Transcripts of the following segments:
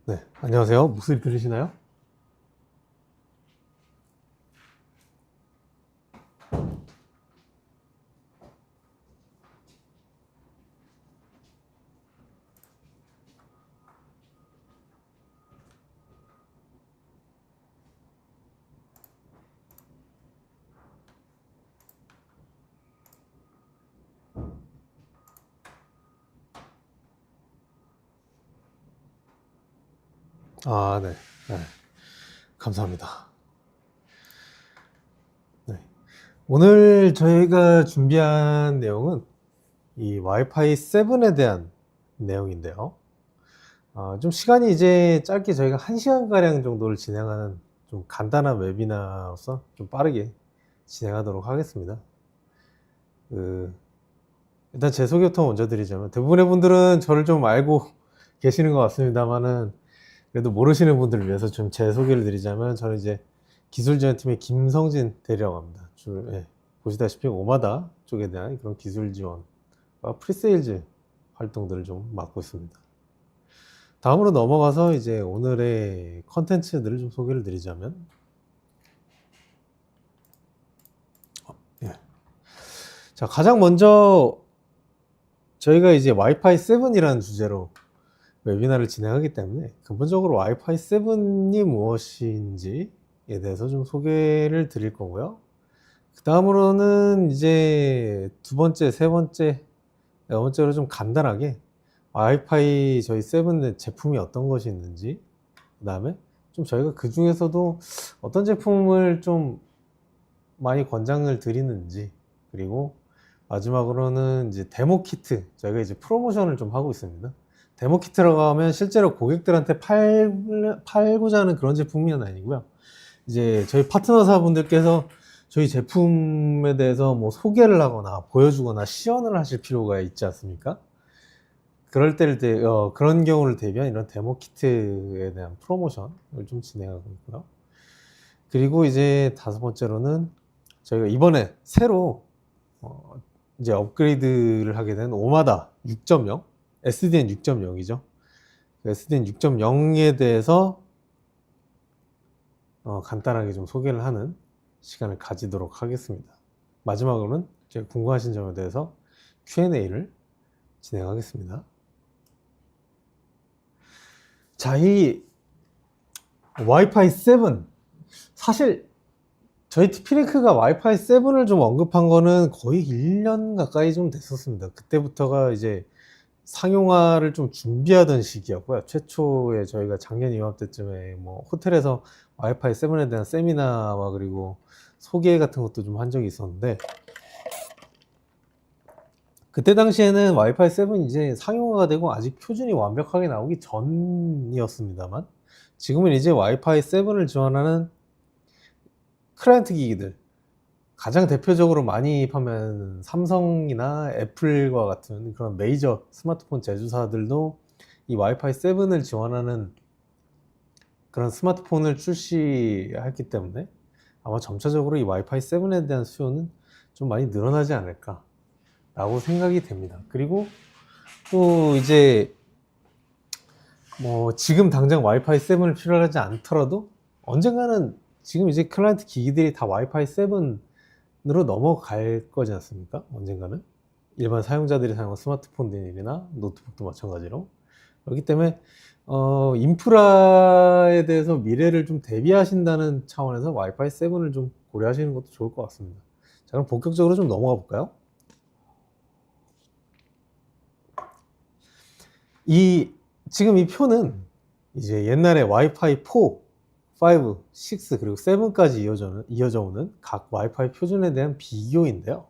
네, 안녕하세요. 목소리 들리시나요? 네. 네. 감사합니다. 네. 오늘 저희가 준비한 내용은 이 와이파이 7에 대한 내용인데요. 좀 시간이 이제 짧게 저희가 1시간가량 정도를 진행하는 좀 간단한 웨비나로서 좀 빠르게 진행하도록 하겠습니다. 일단 제 소개부터 먼저 드리자면, 대부분의 분들은 저를 좀 알고 계시는 것 같습니다만은, 그래도 모르시는 분들을 위해서 좀 제 소개를 드리자면, 저는 이제 기술지원팀의 김성진 대리라고 합니다. 보시다시피 오마다 쪽에 대한 그런 기술 지원과 프리세일즈 활동들을 좀 맡고 있습니다. 다음으로 넘어가서 이제 오늘의 컨텐츠들을 좀 소개를 드리자면, 자, 가장 먼저 저희가 이제 와이파이 7이라는 주제로 웨비나를 진행하기 때문에 근본적으로 와이파이 7이 무엇인지에 대해서 좀 소개를 드릴 거고요. 그 다음으로는 이제 두 번째, 세 번째, 네 번째로 좀 간단하게 와이파이 저희 7의 제품이 어떤 것이 있는지, 그 다음에 좀 저희가 그 중에서도 어떤 제품을 좀 많이 권장을 드리는지, 그리고 마지막으로는 이제 데모 키트, 저희가 이제 프로모션을 좀 하고 있습니다. 데모 키트라고 하면 실제로 고객들한테 팔고자 하는 그런 제품이 아니고요. 이제 저희 파트너사분들께서 저희 제품에 대해서 뭐 소개를 하거나 보여주거나 시연을 하실 필요가 있지 않습니까? 그럴 때를 그런 경우를 대비한 이런 데모 키트에 대한 프로모션을 좀 진행하고 있고요. 그리고 이제 다섯 번째로는 저희가 이번에 새로 이제 업그레이드를 하게 된 오마다 6.0, SDN 6.0이죠. SDN 6.0에 대해서 간단하게 좀 소개를 하는 시간을 가지도록 하겠습니다. 마지막으로는 제가 궁금하신 점에 대해서 Q&A를 진행하겠습니다. 자, 이 와이파이 7, 사실 저희 TP링크가 와이파이 7을 좀 언급한 거는 거의 1년 가까이 좀 됐었습니다. 그때부터가 이제 상용화를 좀 준비하던 시기였고요. 최초에 저희가 작년 이맘때쯤에 뭐 호텔에서 와이파이 7에 대한 세미나와 그리고 소개 같은 것도 좀 한 적이 있었는데, 그때 당시에는 와이파이 7이 이제 상용화가 되고 아직 표준이 완벽하게 나오기 전이었습니다만, 지금은 이제 와이파이 7을 지원하는 클라이언트 기기들, 가장 대표적으로 많이 판매하는 삼성이나 애플과 같은 그런 메이저 스마트폰 제조사들도 이 와이파이 7을 지원하는 그런 스마트폰을 출시했기 때문에 아마 점차적으로 이 와이파이 7에 대한 수요는 좀 많이 늘어나지 않을까 라고 생각이 됩니다. 그리고 또 이제 뭐 지금 당장 와이파이 7을 필요하지 않더라도 언젠가는 지금 이제 클라이언트 기기들이 다 와이파이 7으로 넘어갈 거지 않습니까? 언젠가는 일반 사용자들이 사용하는 스마트폰들이나 노트북도 마찬가지로. 그렇기 때문에 인프라에 대해서 미래를 좀 대비하신다는 차원에서 와이파이 7을 좀 고려하시는 것도 좋을 것 같습니다. 자, 그럼 본격적으로 좀 넘어가 볼까요? 지금 이 표는 이제 옛날에 와이파이 4, 5, 6 그리고 7까지 이어져 오는 각 와이파이 표준에 대한 비교인데요.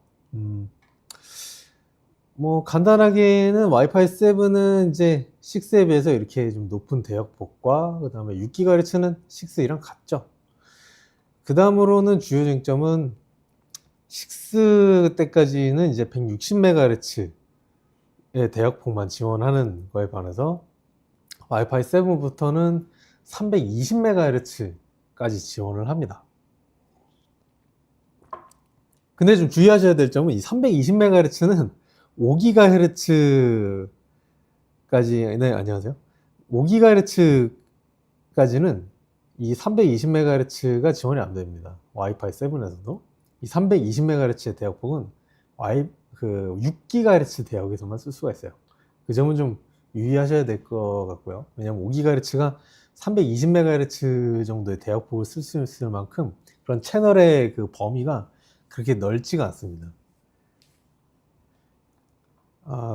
뭐 간단하게는 와이파이 7은 이제 6에 비해서 이렇게 좀 높은 대역폭과 그 다음에 6GHz는 6이랑 같죠. 그 다음으로는 주요 쟁점은 6 때까지는 이제 160MHz의 대역폭만 지원하는 거에 반해서 와이파이 7부터는 320MHz까지 지원을 합니다. 근데 좀 주의하셔야 될 점은 이 320MHz는 5GHz까지, 네, 안녕하세요. 5GHz 4까지는 이 320MHz가 지원이 안 됩니다. 와이파이 7에서도. 이 320MHz의 대역폭은 6GHz 대역에서만 쓸 수가 있어요. 그 점은 좀 유의하셔야 될 것 같고요. 왜냐면 5GHz가 320MHz 정도의 대역폭을 쓸 수 있을 만큼 그런 채널의 그 범위가 그렇게 넓지가 않습니다.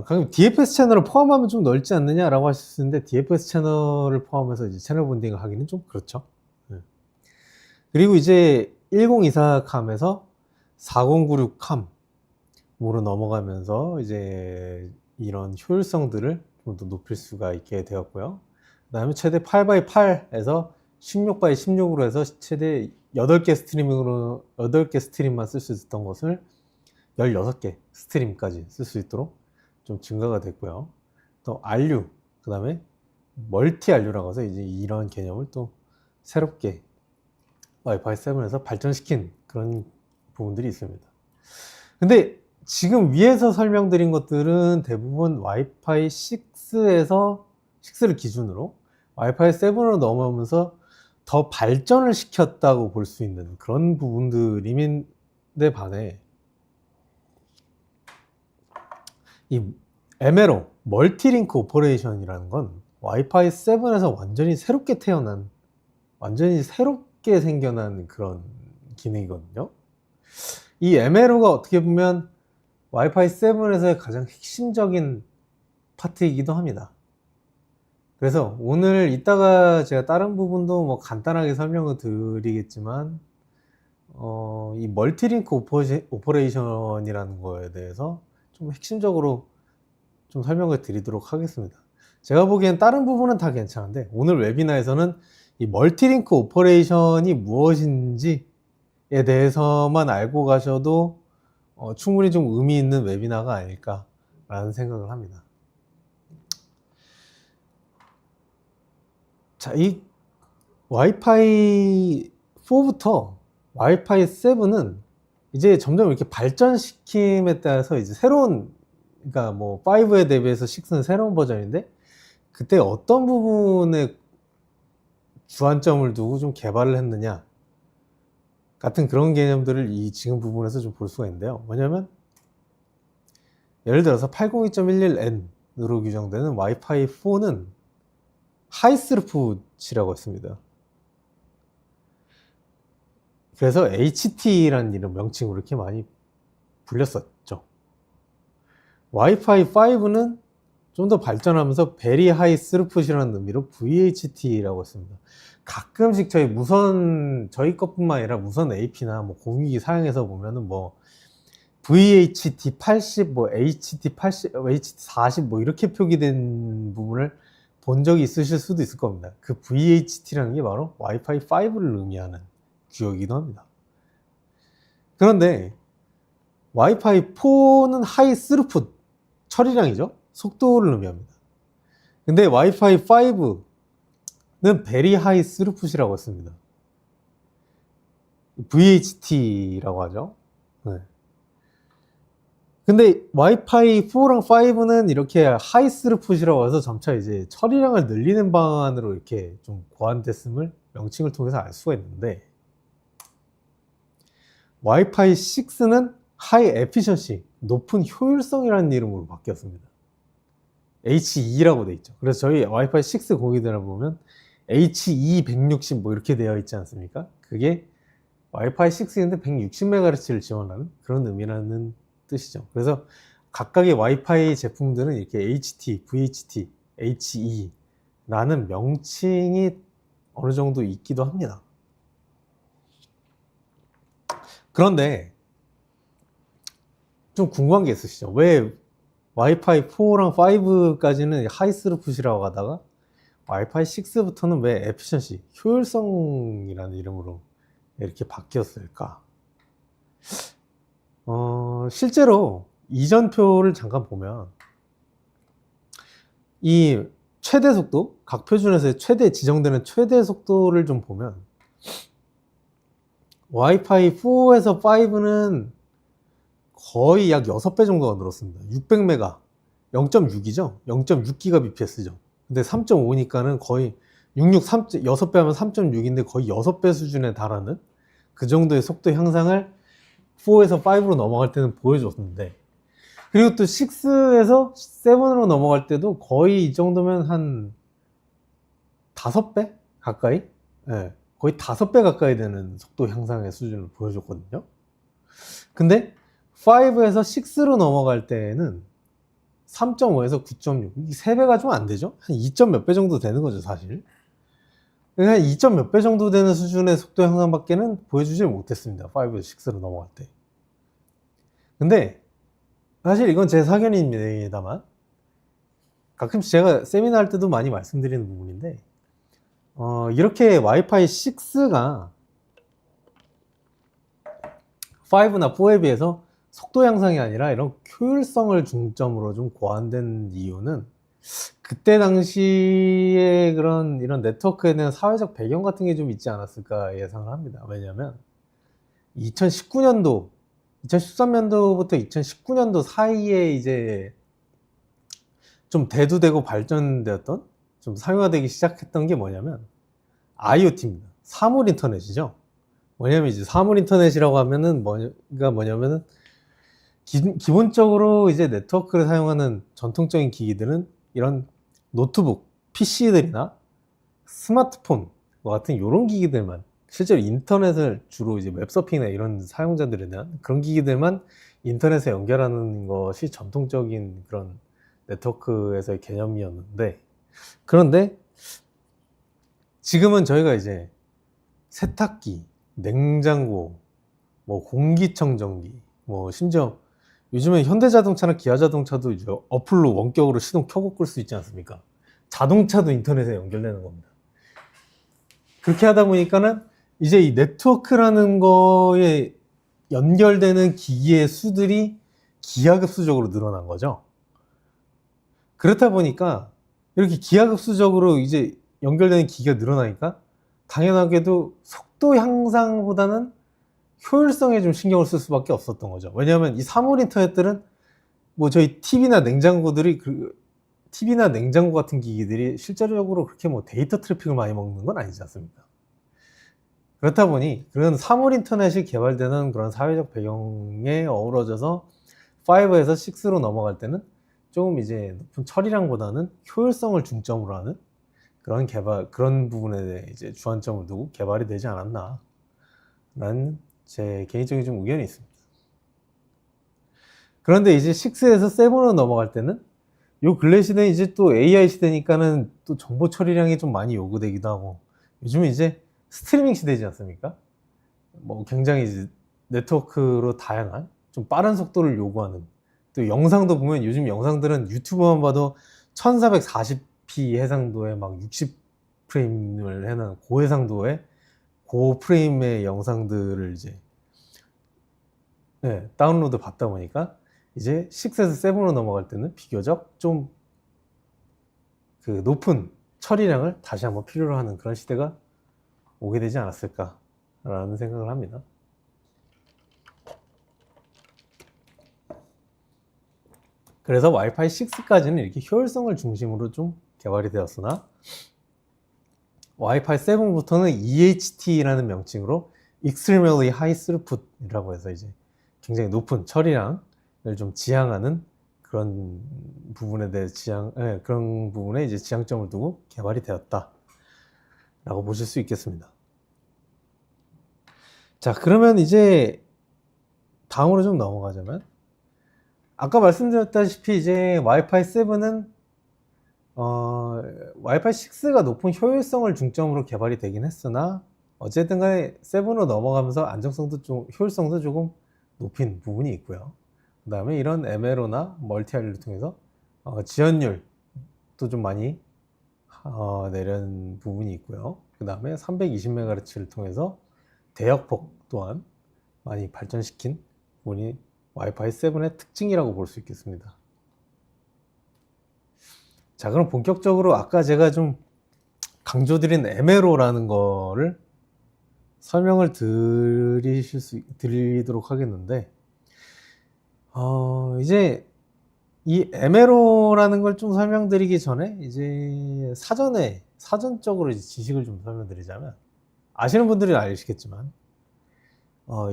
그럼 DFS 채널을 포함하면 좀 넓지 않느냐라고 하실 수 있는데, DFS 채널을 포함해서 이제 채널 본딩을 하기는 좀 그렇죠. 그리고 이제 1024 캄에서 4096 캄으로 넘어가면서 이제 이런 효율성들을 좀 더 높일 수가 있게 되었고요. 그 다음에 최대 8x8에서 16x16으로 해서 최대 8개 스트림만 쓸 수 있었던 것을 16개 스트림까지 쓸 수 있도록 좀 증가가 됐고요. 또 RU, 그 다음에 멀티 RU라고 해서 이제 이런 개념을 또 새롭게 와이파이 7에서 발전시킨 그런 부분들이 있습니다. 근데 지금 위에서 설명드린 것들은 대부분 와이파이 6를 기준으로 와이파이 7으로 넘어오면서 더 발전을 시켰다고 볼 수 있는 그런 부분들인데 반해 이 MLO, 멀티링크 오퍼레이션이라는 건 와이파이 7에서 완전히 새롭게 태어난, 완전히 새롭게 생겨난 그런 기능이거든요. 이 MLO가 어떻게 보면 와이파이 7에서의 가장 핵심적인 파트이기도 합니다. 그래서 오늘 이따가 제가 다른 부분도 뭐 간단하게 설명을 드리겠지만 이 멀티링크 오퍼레이션이라는 거에 대해서 좀 핵심적으로 좀 설명을 드리도록 하겠습니다. 제가 보기엔 다른 부분은 다 괜찮은데 오늘 웨비나에서는 이 멀티링크 오퍼레이션이 무엇인지에 대해서만 알고 가셔도 충분히 좀 의미 있는 웨비나가 아닐까라는 생각을 합니다. 자, 이 와이파이 4부터 와이파이 7은 이제 점점 이렇게 발전시킴에 따라서 이제 새로운, 그러니까 뭐 5에 대비해서 6는 새로운 버전인데 그때 어떤 부분에 주안점을 두고 좀 개발을 했느냐 같은 그런 개념들을 이 지금 부분에서 좀 볼 수가 있는데요. 뭐냐면 예를 들어서 802.11n으로 규정되는 와이파이 4는 하이스루풋이라고 했습니다. 그래서 HT라는 이름 명칭으로 이렇게 많이 불렸었죠. 와이파이 5는 좀 더 발전하면서 베리 하이 스루풋이라는 의미로 VHT라고 했습니다. 가끔씩 저희 것뿐만 아니라 무선 AP나 뭐 공유기 사용해서 보면은 뭐 VHT 80, 뭐 HT 80, HT 40 뭐 이렇게 표기된 부분을 본 적이 있으실 수도 있을 겁니다. 그 VHT라는 게 바로 와이파이 5를 의미하는 규격이기도 합니다. 그런데 와이파이 4는 하이 스루풋, 처리량이죠. 속도를 의미합니다. 근데 와이파이 5는 베리 하이 스루풋이라고 했습니다. VHT라고 하죠. 네. 근데 와이파이 4랑 5는 이렇게 하이 스루풋이라고 해서 점차 이제 처리량을 늘리는 방안으로 이렇게 좀 고안됐음을 명칭을 통해서 알 수가 있는데, 와이파이 6는 하이 에피션시, 높은 효율성이라는 이름으로 바뀌었습니다. HE라고 되어 있죠. 그래서 저희 와이파이 6 공유대를 보면 HE160 뭐 이렇게 되어 있지 않습니까? 그게 와이파이 6인데 160MHz를 지원하는 그런 의미라는 뜻이죠. 그래서 각각의 와이파이 제품들은 이렇게 HT, VHT, HE라는 명칭이 어느 정도 있기도 합니다. 그런데 좀 궁금한 게 있으시죠? 왜 와이파이 4랑 5까지는 하이스루풋이라고 하다가 와이파이 6부터는 왜 에피션시, 효율성이라는 이름으로 이렇게 바뀌었을까? 실제로 이전표를 잠깐 보면 이 최대 속도, 각 표준에서 지정되는 최대 속도를 좀 보면 와이파이 4에서 5는 거의 약 6배 정도가 늘었습니다. 600메가, 0.6이죠? 0.6GBps죠. 근데 3.5니까는 거의 6배 하면 3.6인데 거의 6배 수준에 달하는 그 정도의 속도 향상을 4에서 5로 넘어갈 때는 보여줬는데, 그리고 또 6에서 7으로 넘어갈 때도 거의 이 정도면 한 5배 가까이? 네, 거의 5배 가까이 되는 속도 향상의 수준을 보여줬거든요. 근데 5에서 6로 넘어갈 때는 3.5에서 9.6, 3배가 좀 안 되죠? 한 2점 몇 배 정도 되는 거죠, 사실. 그러니까 2점 몇 배 정도 되는 수준의 속도 향상밖에는 보여주지 못했습니다. 5에서 6로 넘어갈 때. 근데 사실 이건 제 사견입니다만, 가끔씩 제가 세미나 할 때도 많이 말씀드리는 부분인데, 이렇게 와이파이 6가 5나 4에 비해서 속도 향상이 아니라 이런 효율성을 중점으로 좀 고안된 이유는, 그때 당시에 이런 네트워크에 대한 사회적 배경 같은 게 좀 있지 않았을까 예상을 합니다. 왜냐면 2013년도부터 2019년도 사이에 이제 좀 대두되고 발전되었던, 좀 사용화되기 시작했던 게 뭐냐면 IoT입니다. 사물 인터넷이죠. 뭐냐면 이제 사물 인터넷이라고 하면은 뭐냐면은 기본적으로 이제 네트워크를 사용하는 전통적인 기기들은 이런 노트북, PC들이나 스마트폰 같은 이런 기기들만, 실제로 인터넷을 주로 이제 웹서핑이나 이런 사용자들에 대한 그런 기기들만 인터넷에 연결하는 것이 전통적인 그런 네트워크에서의 개념이었는데, 그런데 지금은 저희가 이제 세탁기, 냉장고, 뭐 공기청정기, 뭐 심지어 요즘에 현대자동차나 기아자동차도 이제 어플로 원격으로 시동 켜고 끌 수 있지 않습니까? 자동차도 인터넷에 연결되는 겁니다. 그렇게 하다 보니까는 이제 이 네트워크라는 거에 연결되는 기기의 수들이 기하급수적으로 늘어난 거죠. 그렇다 보니까 이렇게 기하급수적으로 이제 연결되는 기기가 늘어나니까 당연하게도 속도 향상보다는 효율성에 좀 신경을 쓸 수밖에 없었던 거죠. 왜냐하면 이 사물 인터넷들은 뭐 저희 TV나 냉장고 같은 기기들이 실제적으로 그렇게 뭐 데이터 트래픽을 많이 먹는 건 아니지 않습니까? 그렇다 보니 그런 사물 인터넷이 개발되는 그런 사회적 배경에 어우러져서 5에서 6로 넘어갈 때는 조금 이제 높은 처리량보다는 효율성을 중점으로 하는 그런 부분에 대해 이제 주안점을 두고 개발이 되지 않았나 라는 제 개인적인 좀 의견이 있습니다. 그런데 이제 6에서 7으로 넘어갈 때는 요 근래 시대는 이제 또 AI 시대니까는 또 정보 처리량이 좀 많이 요구되기도 하고, 요즘은 이제 스트리밍 시대지 않습니까? 뭐 굉장히 이제 네트워크로 다양한 좀 빠른 속도를 요구하는, 또 영상도 보면 요즘 영상들은 유튜브만 봐도 1440p 해상도에 막 60프레임을 해놓은 고해상도의 고프레임의 영상들을 이제 다운로드 받다 보니까 이제 6에서 7으로 넘어갈 때는 비교적 좀 그 높은 처리량을 다시 한번 필요로 하는 그런 시대가 오게 되지 않았을까라는 생각을 합니다. 그래서 와이파이 6까지는 이렇게 효율성을 중심으로 좀 개발이 되었으나, 와이파이 7부터는 EHT라는 명칭으로 Extremely High Throughput이라고 해서 이제 굉장히 높은 처리량을 좀 지향하는 그런 부분에 대해 그런 부분에 이제 지향점을 두고 개발이 되었다라고 보실 수 있겠습니다. 자, 그러면 이제 다음으로 좀 넘어가자면, 아까 말씀드렸다시피 이제 와이파이 7은 와이파이 6가 높은 효율성을 중점으로 개발이 되긴 했으나, 어쨌든 간에 7으로 넘어가면서 안정성도 좀, 효율성도 조금 높인 부분이 있고요. 그 다음에 이런 MLO나 멀티아이를 통해서 지연율도 좀 많이 내려는 부분이 있고요. 그 다음에 320MHz를 통해서 대역폭 또한 많이 발전시킨 부분이 와이파이 7의 특징이라고 볼 수 있겠습니다. 자, 그럼 본격적으로 아까 제가 좀 강조드린 MLO라는 거를 설명을 드리도록 하겠는데, 이제 이 MLO라는 걸 좀 설명드리기 전에 이제 사전적으로 이제 지식을 좀 설명드리자면, 아시는 분들은 아시겠지만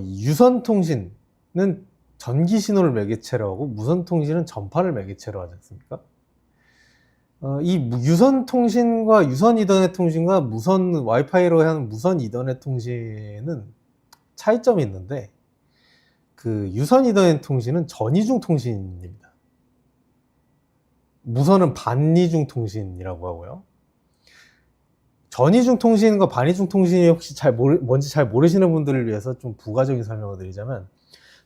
이 유선통신은 전기 신호를 매개체로 하고 무선통신은 전파를 매개체로 하지 않습니까? 이 유선통신과 유선 이더넷 통신과 무선 와이파이로 하는 무선 이더넷 통신은 차이점이 있는데, 그 유선 이더넷 통신은 전이중 통신입니다. 무선은 반이중 통신이라고 하고요. 전이중 통신과 반이중 통신이 혹시 뭔지 잘 모르시는 분들을 위해서 좀 부가적인 설명을 드리자면,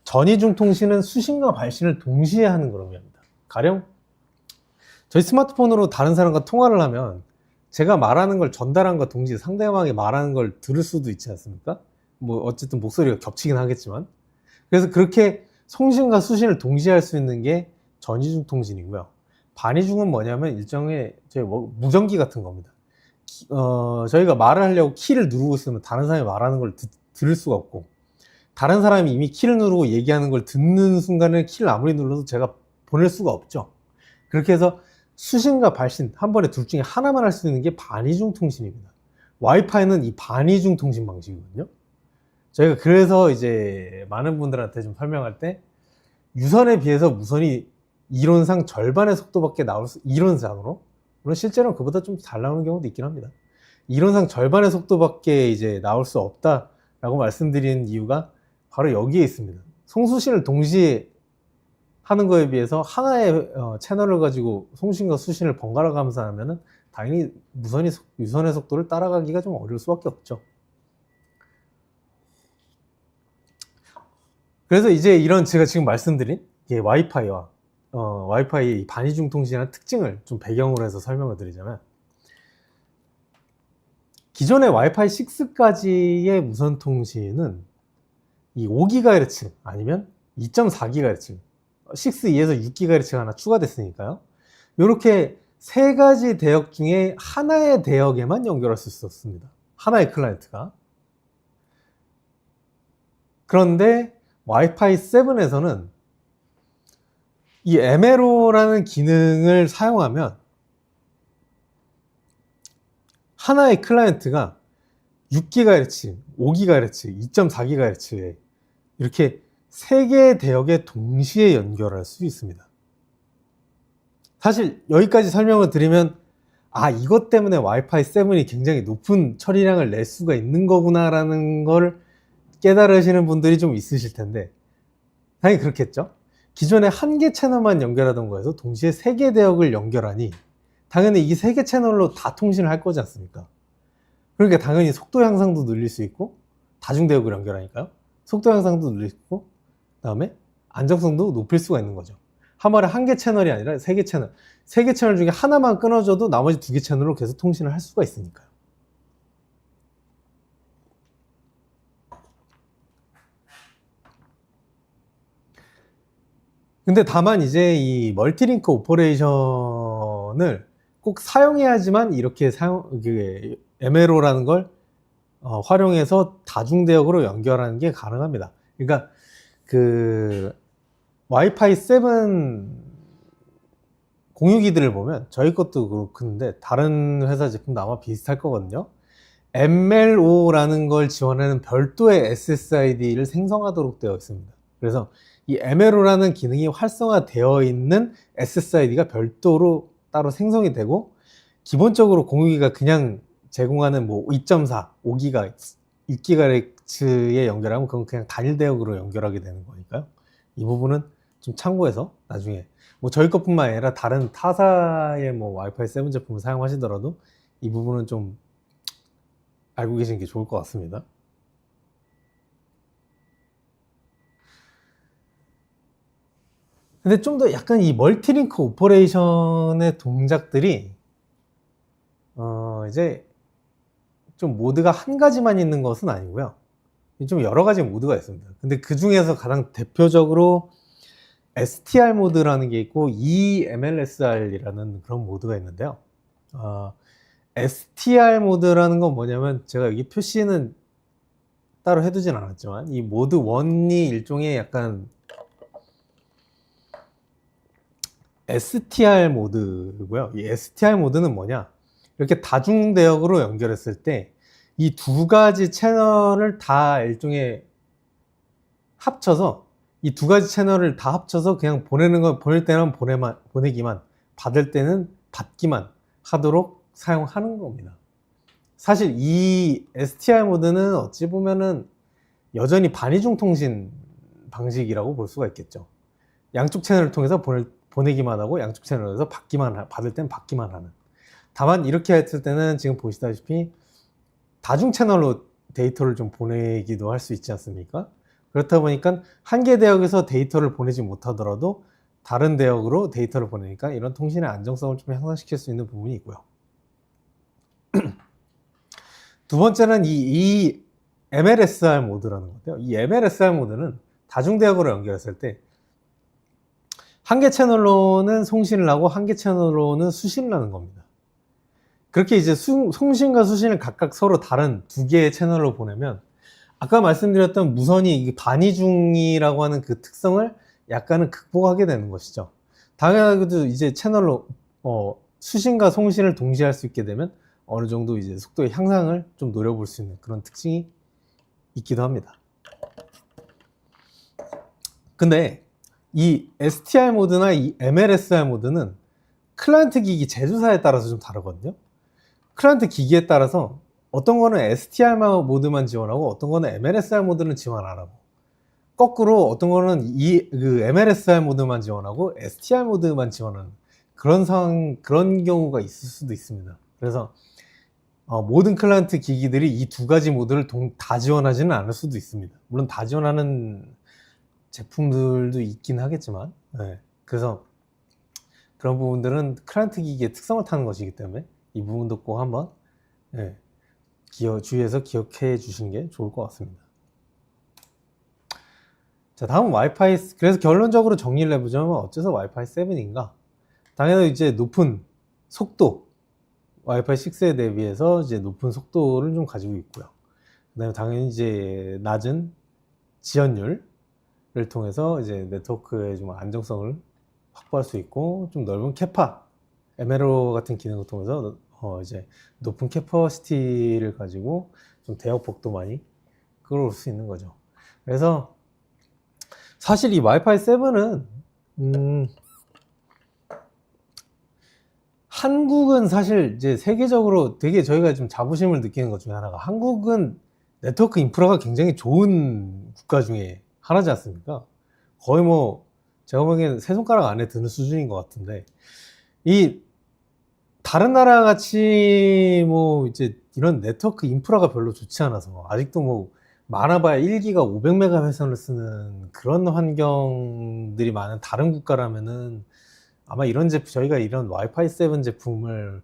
전이중 통신은 수신과 발신을 동시에 하는 그런 겁니다. 가령 저희 스마트폰으로 다른 사람과 통화를 하면 제가 말하는 걸 전달함과 동시에 상대방이 말하는 걸 들을 수도 있지 않습니까? 뭐 어쨌든 목소리가 겹치긴 하겠지만, 그래서 그렇게 송신과 수신을 동시에 할 수 있는 게 전이중 통신이고요. 반이중은 뭐냐면 일종의 무전기 같은 겁니다. 저희가 말을 하려고 키를 누르고 있으면 다른 사람이 말하는 걸 들을 수가 없고, 다른 사람이 이미 키를 누르고 얘기하는 걸 듣는 순간에 키를 아무리 눌러도 제가 보낼 수가 없죠. 그렇게 해서 수신과 발신 한 번에 둘 중에 하나만 할 수 있는 게 반이중 통신입니다. 와이파이는 이 반이중 통신 방식이거든요. 저희가 그래서 이제 많은 분들한테 좀 설명할 때, 유선에 비해서 무선이 이론상 절반의 속도밖에 이론상으로, 물론 실제로는 그보다 좀 잘 나오는 경우도 있긴 합니다. 이론상 절반의 속도밖에 이제 나올 수 없다라고 말씀드리는 이유가 바로 여기에 있습니다. 송수신을 동시에 하는 거에 비해서 하나의 채널을 가지고 송신과 수신을 번갈아 가면서 하면은 당연히 유선의 속도를 따라가기가 좀 어려울 수밖에 없죠. 그래서 이제 이런 제가 지금 말씀드린 와이파이와 와이파이의 반이중 통신이라는 특징을 좀 배경으로 해서 설명을 드리자면, 기존의 와이파이 6까지의 무선 통신은 이 5GHz 아니면 2.4GHz, 6E에서 6GHz가 하나 추가됐으니까요. 이렇게 세 가지 대역 중에 하나의 대역에만 연결할 수 있었습니다. 하나의 클라이언트가. 그런데 와이파이 7에서는 이 MLO라는 기능을 사용하면 하나의 클라이언트가 6GHz, 5GHz, 2.4GHz에 이렇게 세 개의 대역에 동시에 연결할 수 있습니다. 사실 여기까지 설명을 드리면 이것 때문에 와이파이 7이 굉장히 높은 처리량을 낼 수가 있는 거구나 라는 걸 깨달으시는 분들이 좀 있으실 텐데, 당연히 그렇겠죠. 기존에 한 개 채널만 연결하던 거에서 동시에 세 개 대역을 연결하니 당연히 이 세 개 채널로 다 통신을 할 거지 않습니까? 그러니까 당연히 속도 향상도 늘릴 수 있고, 다중대역을 연결하니까요. 속도 향상도 늘릴 수 있고, 그 다음에 안정성도 높일 수가 있는 거죠. 한 번에 한 개 채널이 아니라 세 개 채널. 세 개 채널 중에 하나만 끊어져도 나머지 두 개 채널로 계속 통신을 할 수가 있으니까요. 근데 다만 이제 이 멀티링크 오퍼레이션을 꼭 사용해야지만 이렇게 MLO라는 걸 활용해서 다중대역으로 연결하는 게 가능합니다. 그러니까 그 와이파이 7 공유기들을 보면 저희 것도 그렇는데 다른 회사 제품도 아마 비슷할 거거든요. MLO라는 걸 지원하는 별도의 SSID를 생성하도록 되어 있습니다. 그래서 이 MLO라는 기능이 활성화되어 있는 SSID가 별도로 따로 생성이 되고, 기본적으로 공유기가 그냥 제공하는 뭐 2.4, 5GHz, 6GHz에 연결하면 그건 그냥 단일 대역으로 연결하게 되는 거니까요. 이 부분은 좀 참고해서 나중에 뭐 저희 것뿐만 아니라 다른 타사의 뭐 와이파이 7 제품을 사용하시더라도 이 부분은 좀 알고 계시는 게 좋을 것 같습니다. 근데 좀 더 약간 이 멀티링크 오퍼레이션의 동작들이 이제 좀 모드가 한 가지만 있는 것은 아니고요. 좀 여러 가지 모드가 있습니다. 근데 그 중에서 가장 대표적으로 STR 모드라는 게 있고 eMLSR이라는 그런 모드가 있는데요. STR 모드라는 건 뭐냐면, 제가 여기 표시는 따로 해두진 않았지만 이 모드 1이 일종의 약간 STR 모드고요. 이 STR 모드는 뭐냐? 이렇게 다중 대역으로 연결했을 때 이 두 가지 채널을 다 일종의 합쳐서 이 두 가지 채널을 다 합쳐서 그냥 보낼 때는 보내기만, 받을 때는 받기만 하도록 사용하는 겁니다. 사실 이 STR 모드는 어찌 보면은 여전히 반이중 통신 방식이라고 볼 수가 있겠죠. 양쪽 채널을 통해서 보내기만 하고 양쪽 채널에서 받을 땐 받기만 하는. 다만 이렇게 했을 때는 지금 보시다시피 다중 채널로 데이터를 좀 보내기도 할 수 있지 않습니까? 그렇다 보니까 한 개 대역에서 데이터를 보내지 못하더라도 다른 대역으로 데이터를 보내니까 이런 통신의 안정성을 좀 향상시킬 수 있는 부분이 있고요. 두 번째는 이 MLSR 모드라는 건데요. 이 MLSR 모드는 다중 대역으로 연결했을 때 한 개 채널로는 송신을 하고 한 개 채널로는 수신을 하는 겁니다. 그렇게 이제 송신과 수신을 각각 서로 다른 두 개의 채널로 보내면 아까 말씀드렸던 무선이 반이중이라고 하는 그 특성을 약간은 극복하게 되는 것이죠. 당연하게도 이제 채널로 수신과 송신을 동시에 할 수 있게 되면 어느 정도 이제 속도의 향상을 좀 노려볼 수 있는 그런 특징이 있기도 합니다. 근데 이 STR 모드나 이 MLSR 모드는 클라이언트 기기 제조사에 따라서 좀 다르거든요. 클라이언트 기기에 따라서 어떤 거는 STR 모드만 지원하고 어떤 거는 MLSR 모드는 지원 안 하고, 거꾸로 어떤 거는 그 MLSR 모드만 지원하고 STR 모드만 지원하는 그런 경우가 있을 수도 있습니다. 그래서 모든 클라이언트 기기들이 이 두 가지 모드를 다 지원하지는 않을 수도 있습니다. 물론 다 지원하는 제품들도 있긴 하겠지만, 네. 그래서 그런 부분들은 클라이언트 기기의 특성을 타는 것이기 때문에 이 부분도 꼭 한번 주의해서 기억해 주시는 게 좋을 것 같습니다. 자, 다음 와이파이. 그래서 결론적으로 정리를 해보자면 어째서 와이파이 7인가? 당연히 이제 높은 속도, 와이파이 6에 대비해서 이제 높은 속도를 좀 가지고 있고요. 그다음에 당연히 이제 낮은 지연율을 통해서 이제 네트워크의 좀 안정성을 확보할 수 있고, 좀 넓은 캐파, MLO 같은 기능을 통해서 이제 높은 캐퍼시티를 가지고 좀 대역폭도 많이 끌어올 수 있는 거죠. 그래서 사실 이 와이파이 7은 한국은 사실 이제 세계적으로 되게 저희가 좀 자부심을 느끼는 것 중에 하나가, 한국은 네트워크 인프라가 굉장히 좋은 국가 중에 하나지 않습니까? 거의 뭐 제가 보기에는 세 손가락 안에 드는 수준인 것 같은데, 이 다른 나라 같이 뭐 이제 이런 네트워크 인프라가 별로 좋지 않아서 아직도 뭐 많아봐야 1기가 500메가 회선을 쓰는 그런 환경들이 많은 다른 국가라면은 아마 저희가 이런 와이파이 7 제품을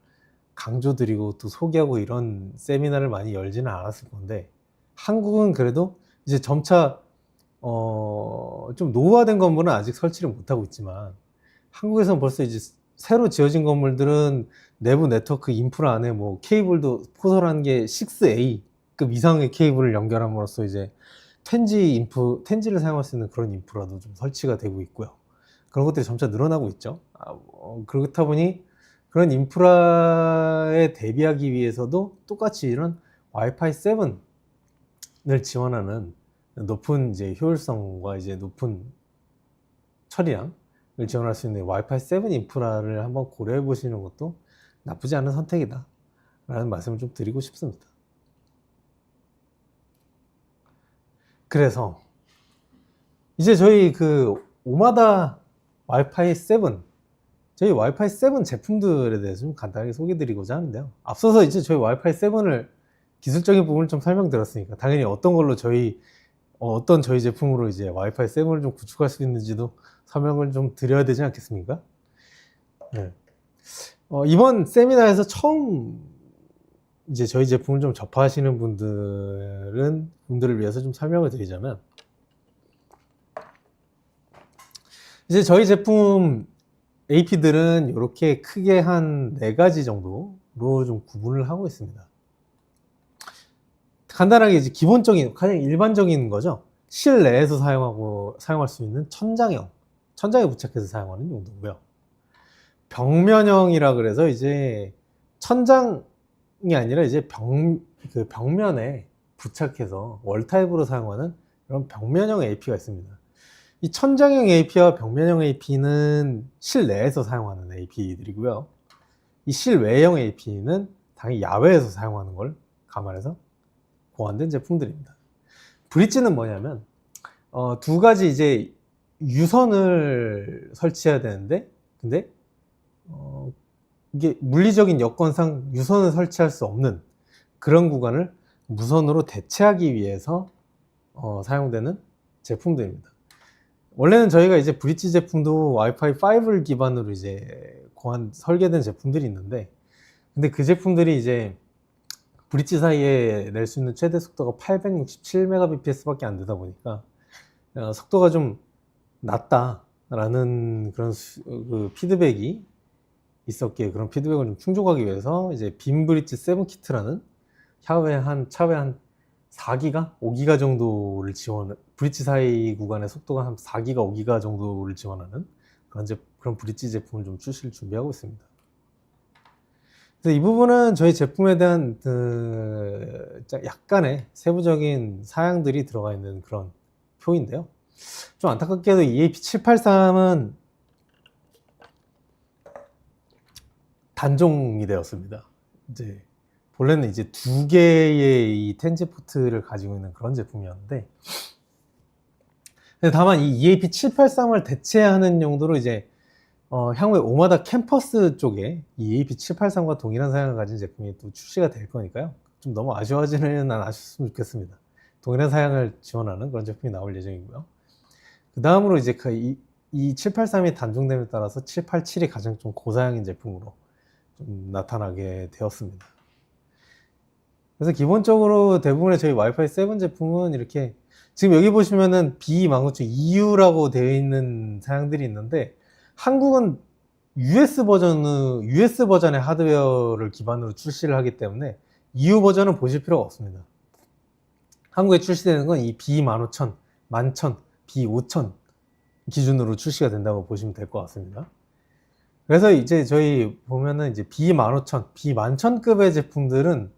강조드리고 또 소개하고 이런 세미나를 많이 열지는 않았을 건데, 한국은 그래도 이제 점차 좀 노후화된 건물은 아직 설치를 못하고 있지만, 한국에서는 벌써 이제 새로 지어진 건물들은 내부 네트워크 인프라 안에 뭐 케이블도 포설한 게 6A급 이상의 케이블을 연결함으로써 이제 텐지를 사용할 수 있는 그런 인프라도 좀 설치가 되고 있고요. 그런 것들이 점차 늘어나고 있죠. 그렇다 보니 그런 인프라에 대비하기 위해서도 똑같이 이런 와이파이 7을 지원하는 높은 이제 효율성과 이제 높은 처리량을 지원할 수 있는 와이파이 7 인프라를 한번 고려해 보시는 것도 나쁘지 않은 선택이다 라는 말씀을 좀 드리고 싶습니다. 그래서 이제 저희 그 오마다 와이파이 7, 저희 와이파이 7 제품들에 대해서 좀 간단하게 소개 드리고자 하는데요. 앞서서 이제 저희 와이파이 7을 기술적인 부분을 좀 설명드렸으니까 당연히 어떤 걸로 어떤 저희 제품으로 이제 와이파이 7을 좀 구축할 수 있는지도 설명을 좀 드려야 되지 않겠습니까? 네. 이번 세미나에서 처음 이제 저희 제품을 좀 접하시는 분들을 위해서 좀 설명을 드리자면, 이제 저희 제품 AP들은 이렇게 크게 한 4가지 정도로 좀 구분을 하고 있습니다. 간단하게 이제 기본적인, 가장 일반적인 거죠. 실내에서 사용할 수 있는 천장에 부착해서 사용하는 용도고요. 벽면형이라 그래서 이제 천장이 아니라 이제 그 벽면에 부착해서 월타입으로 사용하는 이런 벽면형 AP가 있습니다. 이 천장형 AP와 벽면형 AP는 실내에서 사용하는 AP들이고요. 이 실외형 AP는 당연히 야외에서 사용하는 걸 감안해서 고안된 제품들입니다. 브릿지는 뭐냐면 두 가지 이제 유선을 설치해야 되는데, 근데 이게 물리적인 여건상 유선을 설치할 수 없는 그런 구간을 무선으로 대체하기 위해서 사용되는 제품들입니다. 원래는 저희가 이제 브릿지 제품도 와이파이 5를 기반으로 이제 설계된 제품들이 있는데, 근데 그 제품들이 이제 브릿지 사이에 낼 수 있는 최대 속도가 867Mbps 밖에 안 되다 보니까 속도가 좀 낮다라는 그런 그 피드백이 있었기에, 그런 피드백을 좀 충족하기 위해서 이제 빔 브릿지 7 키트라는 차후에 한 4기가, 5기가 정도를 브릿지 사이 구간의 속도가 한 4기가, 5기가 정도를 지원하는 그런 브릿지 제품을 좀 출시를 준비하고 있습니다. 그래서 이 부분은 저희 제품에 대한 약간의 세부적인 사양들이 들어가 있는 그런 표인데요. 좀 안타깝게도 EAP783은 단종이 되었습니다. 이제 본래는 이제 2개의 이 텐제 포트를 가지고 있는 그런 제품이었는데, 다만 이 EAP783을 대체하는 용도로 이제 향후에 오마다 캠퍼스 쪽에 이 EAP783과 동일한 사양을 가진 제품이 또 출시가 될 거니까요. 좀 너무 아쉬워하지는 않으셨으면 좋겠습니다. 동일한 사양을 지원하는 그런 제품이 나올 예정이고요. 그 다음으로 이제 이 783이 단종됨에 따라서 787이 가장 좀 고사양인 제품으로 좀 나타나게 되었습니다. 그래서 기본적으로 대부분의 저희 와이파이 7 제품은 이렇게, 지금 여기 보시면은 B192U라고 되어 있는 사양들이 있는데, 한국은 US 버전의 하드웨어를 기반으로 출시를 하기 때문에 EU 버전은 보실 필요가 없습니다. 한국에 출시되는 건 이 B15000, 11000, B5000 기준으로 출시가 된다고 보시면 될 것 같습니다. 그래서 이제 저희 보면은 이제 B15000, B11000급의 제품들은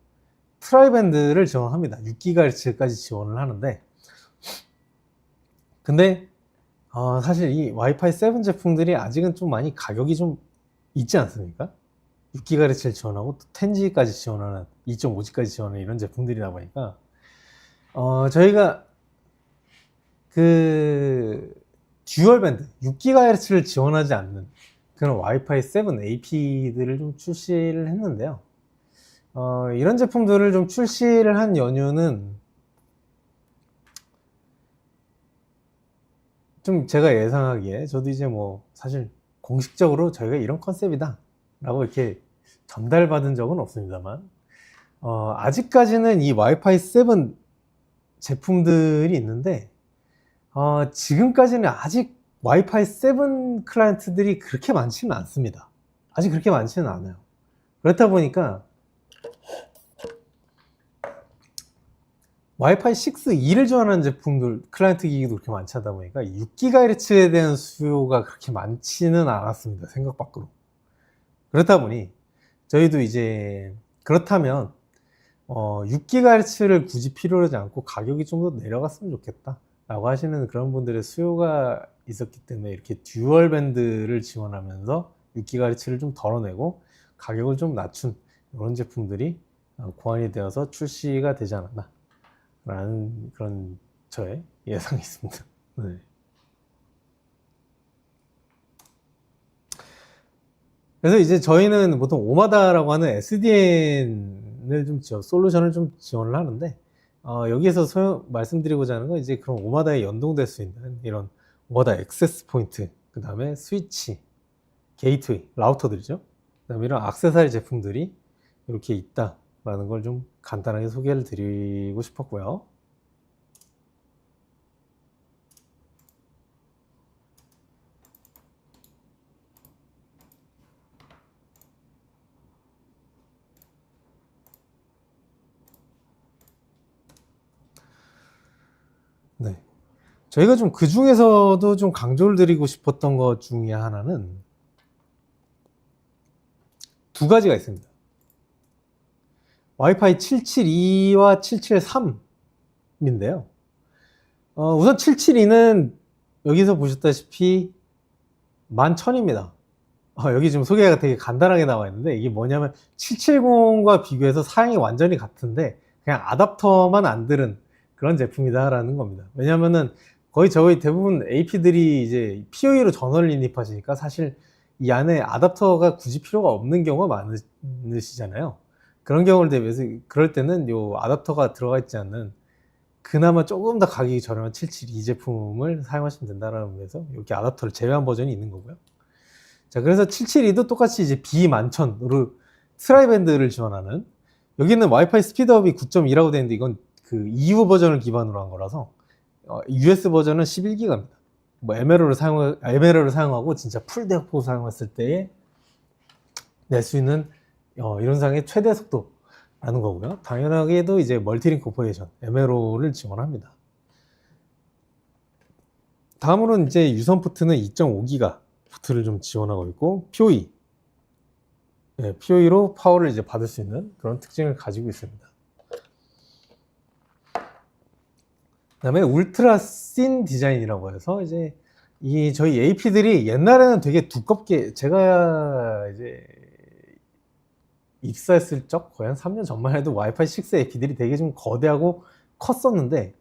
트라이밴드를 지원합니다. 6GHz까지 지원을 하는데, 근데 사실 이 와이파이 7 제품들이 아직은 좀 많이 가격이 좀 있지 않습니까? 6GHz를 지원하고 또 10G까지 지원하는, 2.5G까지 지원하는 이런 제품들이다 보니까 저희가 그 듀얼밴드 6GHz를 지원하지 않는 그런 와이파이 7 AP들을 좀 출시를 했는데요. 이런 제품들을 좀 출시를 한 연유는 좀 제가 예상하기에, 저도 이제 뭐 사실 공식적으로 저희가 이런 컨셉이다 라고 이렇게 전달받은 적은 없습니다만, 아직까지는 이 와이파이 7 제품들이 있는데, 지금까지는 아직 와이파이 7 클라이언트들이 그렇게 많지는 않습니다. 아직 그렇게 많지는 않아요. 그렇다 보니까 와이파이 6E를 지원하는 제품들, 클라이언트 기기도 그렇게 많지 않다 보니까 6GHz에 대한 수요가 그렇게 많지는 않았습니다. 생각 밖으로. 그렇다 보니 저희도 이제, 그렇다면 6GHz를 굳이 필요로 하지 않고 가격이 좀 더 내려갔으면 좋겠다 라고 하시는 그런 분들의 수요가 있었기 때문에, 이렇게 듀얼 밴드를 지원하면서 6GHz를 좀 덜어내고 가격을 좀 낮춘 이런 제품들이 고안이 되어서 출시가 되지 않았나 라는 그런 저의 예상이 있습니다. 네. 그래서 이제 저희는 보통 오마다라고 하는 SDN을 솔루션을 좀 지원을 하는데, 여기에서 말씀드리고자 하는 건 이제 그런 오마다에 연동될 수 있는 이런 오마다 액세스 포인트, 그 다음에 스위치, 게이트웨이, 라우터들이죠. 그 다음에 이런 액세서리 제품들이 이렇게 있다라는 걸 좀 간단하게 소개를 드리고 싶었고요. 네. 저희가 좀 그 중에서도 좀 강조를 드리고 싶었던 것 중에 하나는, 두 가지가 있습니다. 와이파이 772와 773인데요. 우선 772는 여기서 보셨다시피 11,000입니다. 여기 지금 소개가 되게 간단하게 나와 있는데 이게 뭐냐면 770과 비교해서 사양이 완전히 같은데 그냥 아답터만 안 들은 그런 제품이다라는 겁니다. 왜냐면은 거의 저희 대부분 AP들이 이제 PoE로 전원을 인입하시니까 사실 이 안에 아답터가 굳이 필요가 없는 경우가 많으시잖아요. 그런 경우를 대비해서 그럴 때는 요 아답터가 들어가 있지 않는 그나마 조금 더 가격이 저렴한 772 제품을 사용하시면 된다라는 의미에서 이렇게 아답터를 제외한 버전이 있는 거고요. 자, 그래서 772도 똑같이 이제 B11,000으로 트라이밴드를 지원하는, 여기는 와이파이 스피드업이 9.2라고 되어 있는데 이건 그 EU 버전을 기반으로 한 거라서 US 버전은 11기가입니다. 뭐 MLO를 사용하고 진짜 풀 대역폭 사용했을 때에 낼 수 있는 이론상의 최대 속도라는 거고요. 당연하게도 이제 멀티링크 오퍼레이션 MLO를 지원합니다. 다음으로는 이제 유선 포트는 2.5기가 포트를 좀 지원하고 있고 PoE, PoE로 파워를 이제 받을 수 있는 그런 특징을 가지고 있습니다. 그다음에 울트라 씬 디자인이라고 해서 이제 이 저희 AP들이 옛날에는 되게 두껍게, 제가 이제 입사했을 적 거의 한 3년 전만 해도 와이파이 6 AP들이 되게 좀 거대하고 컸었는데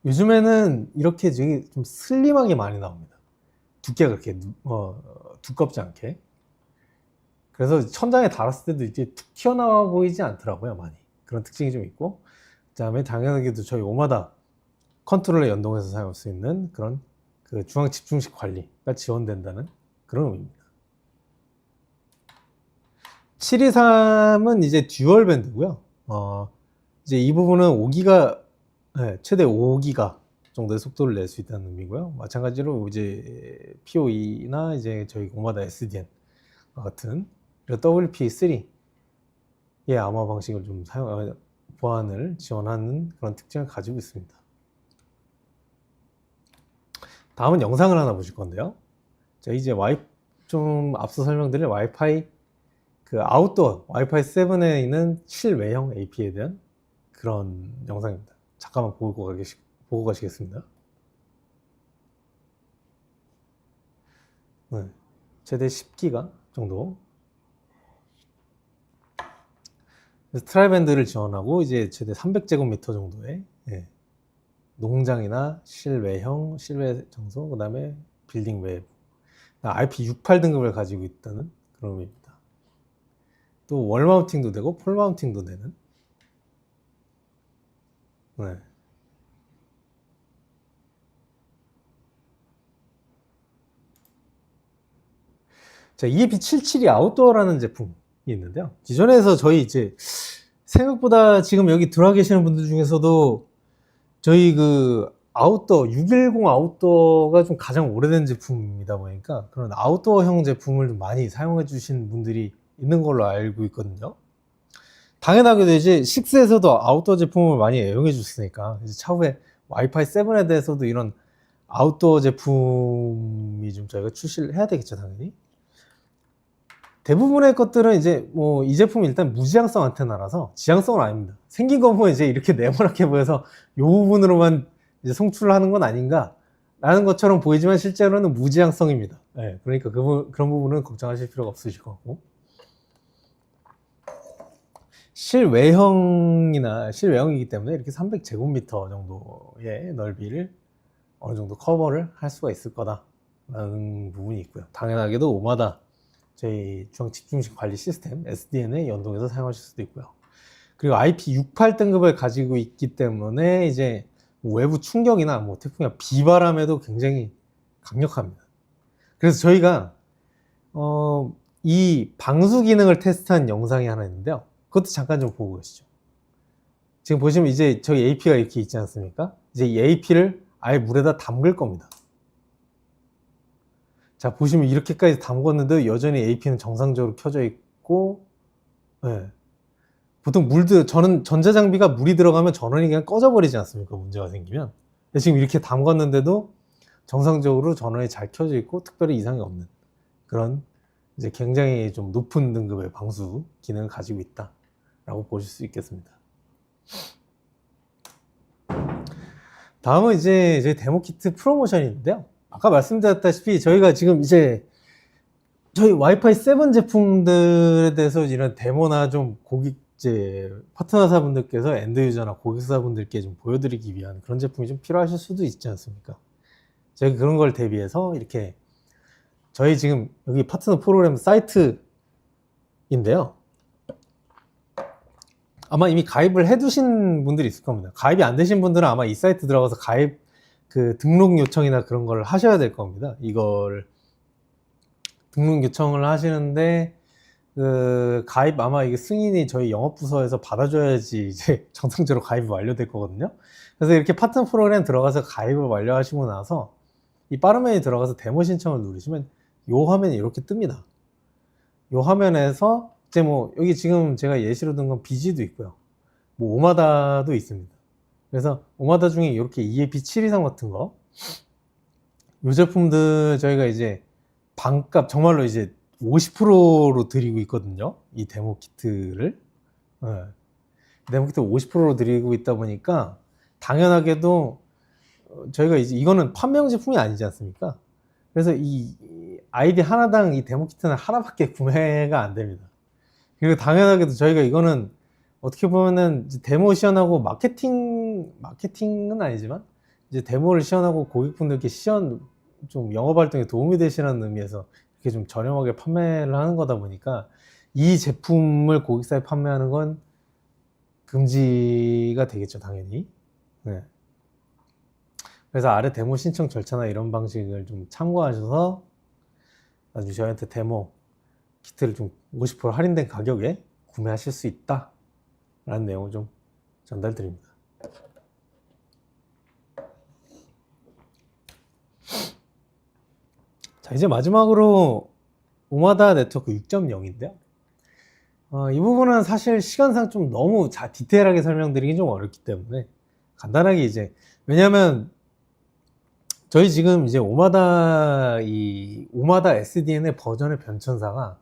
요즘에는 이렇게 좀 슬림하게 많이 나옵니다. 두께가 그렇게 두껍지 않게. 그래서 천장에 달았을 때도 이제 툭 튀어나와 보이지 않더라고요. 많이 그런 특징이 좀 있고, 그 다음에 당연하게도 저희 오마다 컨트롤러 연동해서 사용할 수 있는 그런 그 중앙 집중식 관리가 지원된다는 그런 의미입니다. 723은 이제 듀얼 밴드고요. 이제 이 부분은 5기가, 최대 5기가 정도의 속도를 낼 수 있다는 의미고요. 마찬가지로 이제 PoE나 이제 저희 오마다 SDN 같은 WP3의 암호화 방식을 좀 보안을 지원하는 그런 특징을 가지고 있습니다. 다음은 영상을 하나 보실 건데요. 자, 이제 좀 앞서 설명드린 와이파이 그 아웃도어 와이파이 7에 있는 실외형 AP에 대한 그런 영상입니다. 잠깐만 보고 가시겠습니다. 네, 최대 10기가 정도. 트라이밴드를 지원하고 이제 최대 300제곱미터 정도의 농장이나 실외 장소, 그 다음에 빌딩 외부, IP68 등급을 가지고 있다는 그런 의미입니다. 또 월 마운팅도 되고 폴 마운팅도 되는. 네. 자, EAP772 아웃도어라는 제품이 있는데요. 기존에서 저희 이제 생각보다 지금 여기 들어와 계시는 분들 중에서도 저희 그 아웃도어 610 아웃도어가 좀 가장 오래된 제품이다 보니까 그런 아웃도어형 제품을 좀 많이 사용해 주신 분들이 있는 걸로 알고 있거든요. 당연하게도 이제 6에서도 아웃도어 제품을 많이 애용해 주시니까 이제 차후에 와이파이 7에 대해서도 이런 아웃도어 제품이 좀 저희가 출시를 해야 되겠죠, 당연히. 대부분의 것들은 이제 뭐 이 제품은 일단 무지향성 안테나라서 지향성은 아닙니다. 생긴 거 보면 이제 이렇게 네모나게 보여서 이 부분으로만 이제 송출을 하는 건 아닌가 라는 것처럼 보이지만 실제로는 무지향성입니다. 그러니까 그런 부분은 걱정하실 필요가 없으실 거고, 실외형이기 때문에 이렇게 300제곱미터 정도의 넓이를 어느 정도 커버를 할 수가 있을 거다라는 부분이 있고요. 당연하게도 오마다 저희 중앙 집중식 관리 시스템 SDN에 연동해서 사용하실 수도 있고요. 그리고 IP68 등급을 가지고 있기 때문에 이제 외부 충격이나 뭐 태풍이나 비바람에도 굉장히 강력합니다. 그래서 저희가 이 방수 기능을 테스트한 영상이 하나 있는데요. 그것도 잠깐 좀 보고 계시죠. 지금 보시면 이제 저희 AP가 이렇게 있지 않습니까? 이제 이 AP를 아예 물에다 담글 겁니다. 자, 보시면 이렇게까지 담궜는데 여전히 AP는 정상적으로 켜져 있고, 보통 전자장비가 물이 들어가면 전원이 그냥 꺼져버리지 않습니까? 문제가 생기면. 근데 지금 이렇게 담궜는데도 정상적으로 전원이 잘 켜져 있고 특별히 이상이 없는 그런 이제 굉장히 좀 높은 등급의 방수 기능을 가지고 있다라고 보실 수 있겠습니다. 다음은 이제 저희 데모 키트 프로모션인데요. 아까 말씀드렸다시피 저희가 지금 이제 저희 와이파이 7 제품들에 대해서 이런 데모나 좀 고객 이제 파트너사분들께서 엔드 유저나 고객사분들께 좀 보여드리기 위한 그런 제품이 좀 필요하실 수도 있지 않습니까? 저희 그런 걸 대비해서 이렇게 저희 지금 여기 파트너 프로그램 사이트인데요. 아마 이미 가입을 해두신 분들이 있을 겁니다. 가입이 안 되신 분들은 아마 이 사이트 들어가서 가입 그 등록 요청이나 그런 걸 하셔야 될 겁니다. 이걸 등록 요청을 하시는데 그 가입 아마 이게 승인이 저희 영업부서에서 받아줘야지 이제 정상적으로 가입이 완료될 거거든요. 그래서 이렇게 파트너 프로그램 들어가서 가입을 완료하시고 나서 이 빠른 메뉴 들어가서 데모 신청을 누르시면 요 화면이 이렇게 뜹니다. 요 화면에서 이제 뭐 여기 지금 제가 예시로 든 건 비지도 있고요. 뭐 오마다도 있습니다. 그래서 오마다 중에 이렇게 EAP 723 같은 거, 요 제품들 저희가 이제 반값 정말로 이제 50%로 드리고 있거든요. 이 데모 키트를. 네. 데모 키트 50%로 드리고 있다 보니까 당연하게도 저희가 이제 이거는 판매용 제품이 아니지 않습니까? 그래서 이 아이디 하나당 이 데모 키트는 하나밖에 구매가 안 됩니다. 그리고 당연하게도 저희가 이거는 어떻게 보면은 이제 데모 시연하고 마케팅은 아니지만 이제 데모를 시연하고 고객분들께 좀 영업 활동에 도움이 되시라는 의미에서 이렇게 좀 저렴하게 판매를 하는 거다 보니까 이 제품을 고객사에 판매하는 건 금지가 되겠죠, 당연히. 네. 그래서 아래 데모 신청 절차나 이런 방식을 좀 참고하셔서 나중에 저희한테 데모 키트를 좀 50% 할인된 가격에 구매하실 수 있다 라는 내용을 좀 전달드립니다. 자, 이제 마지막으로 오마다 네트워크 6.0인데요. 이 부분은 사실 시간상 좀 너무 디테일하게 설명드리기 좀 어렵기 때문에 간단하게 이제, 왜냐면 저희 지금 이제 오마다 SDN의 버전의 변천사가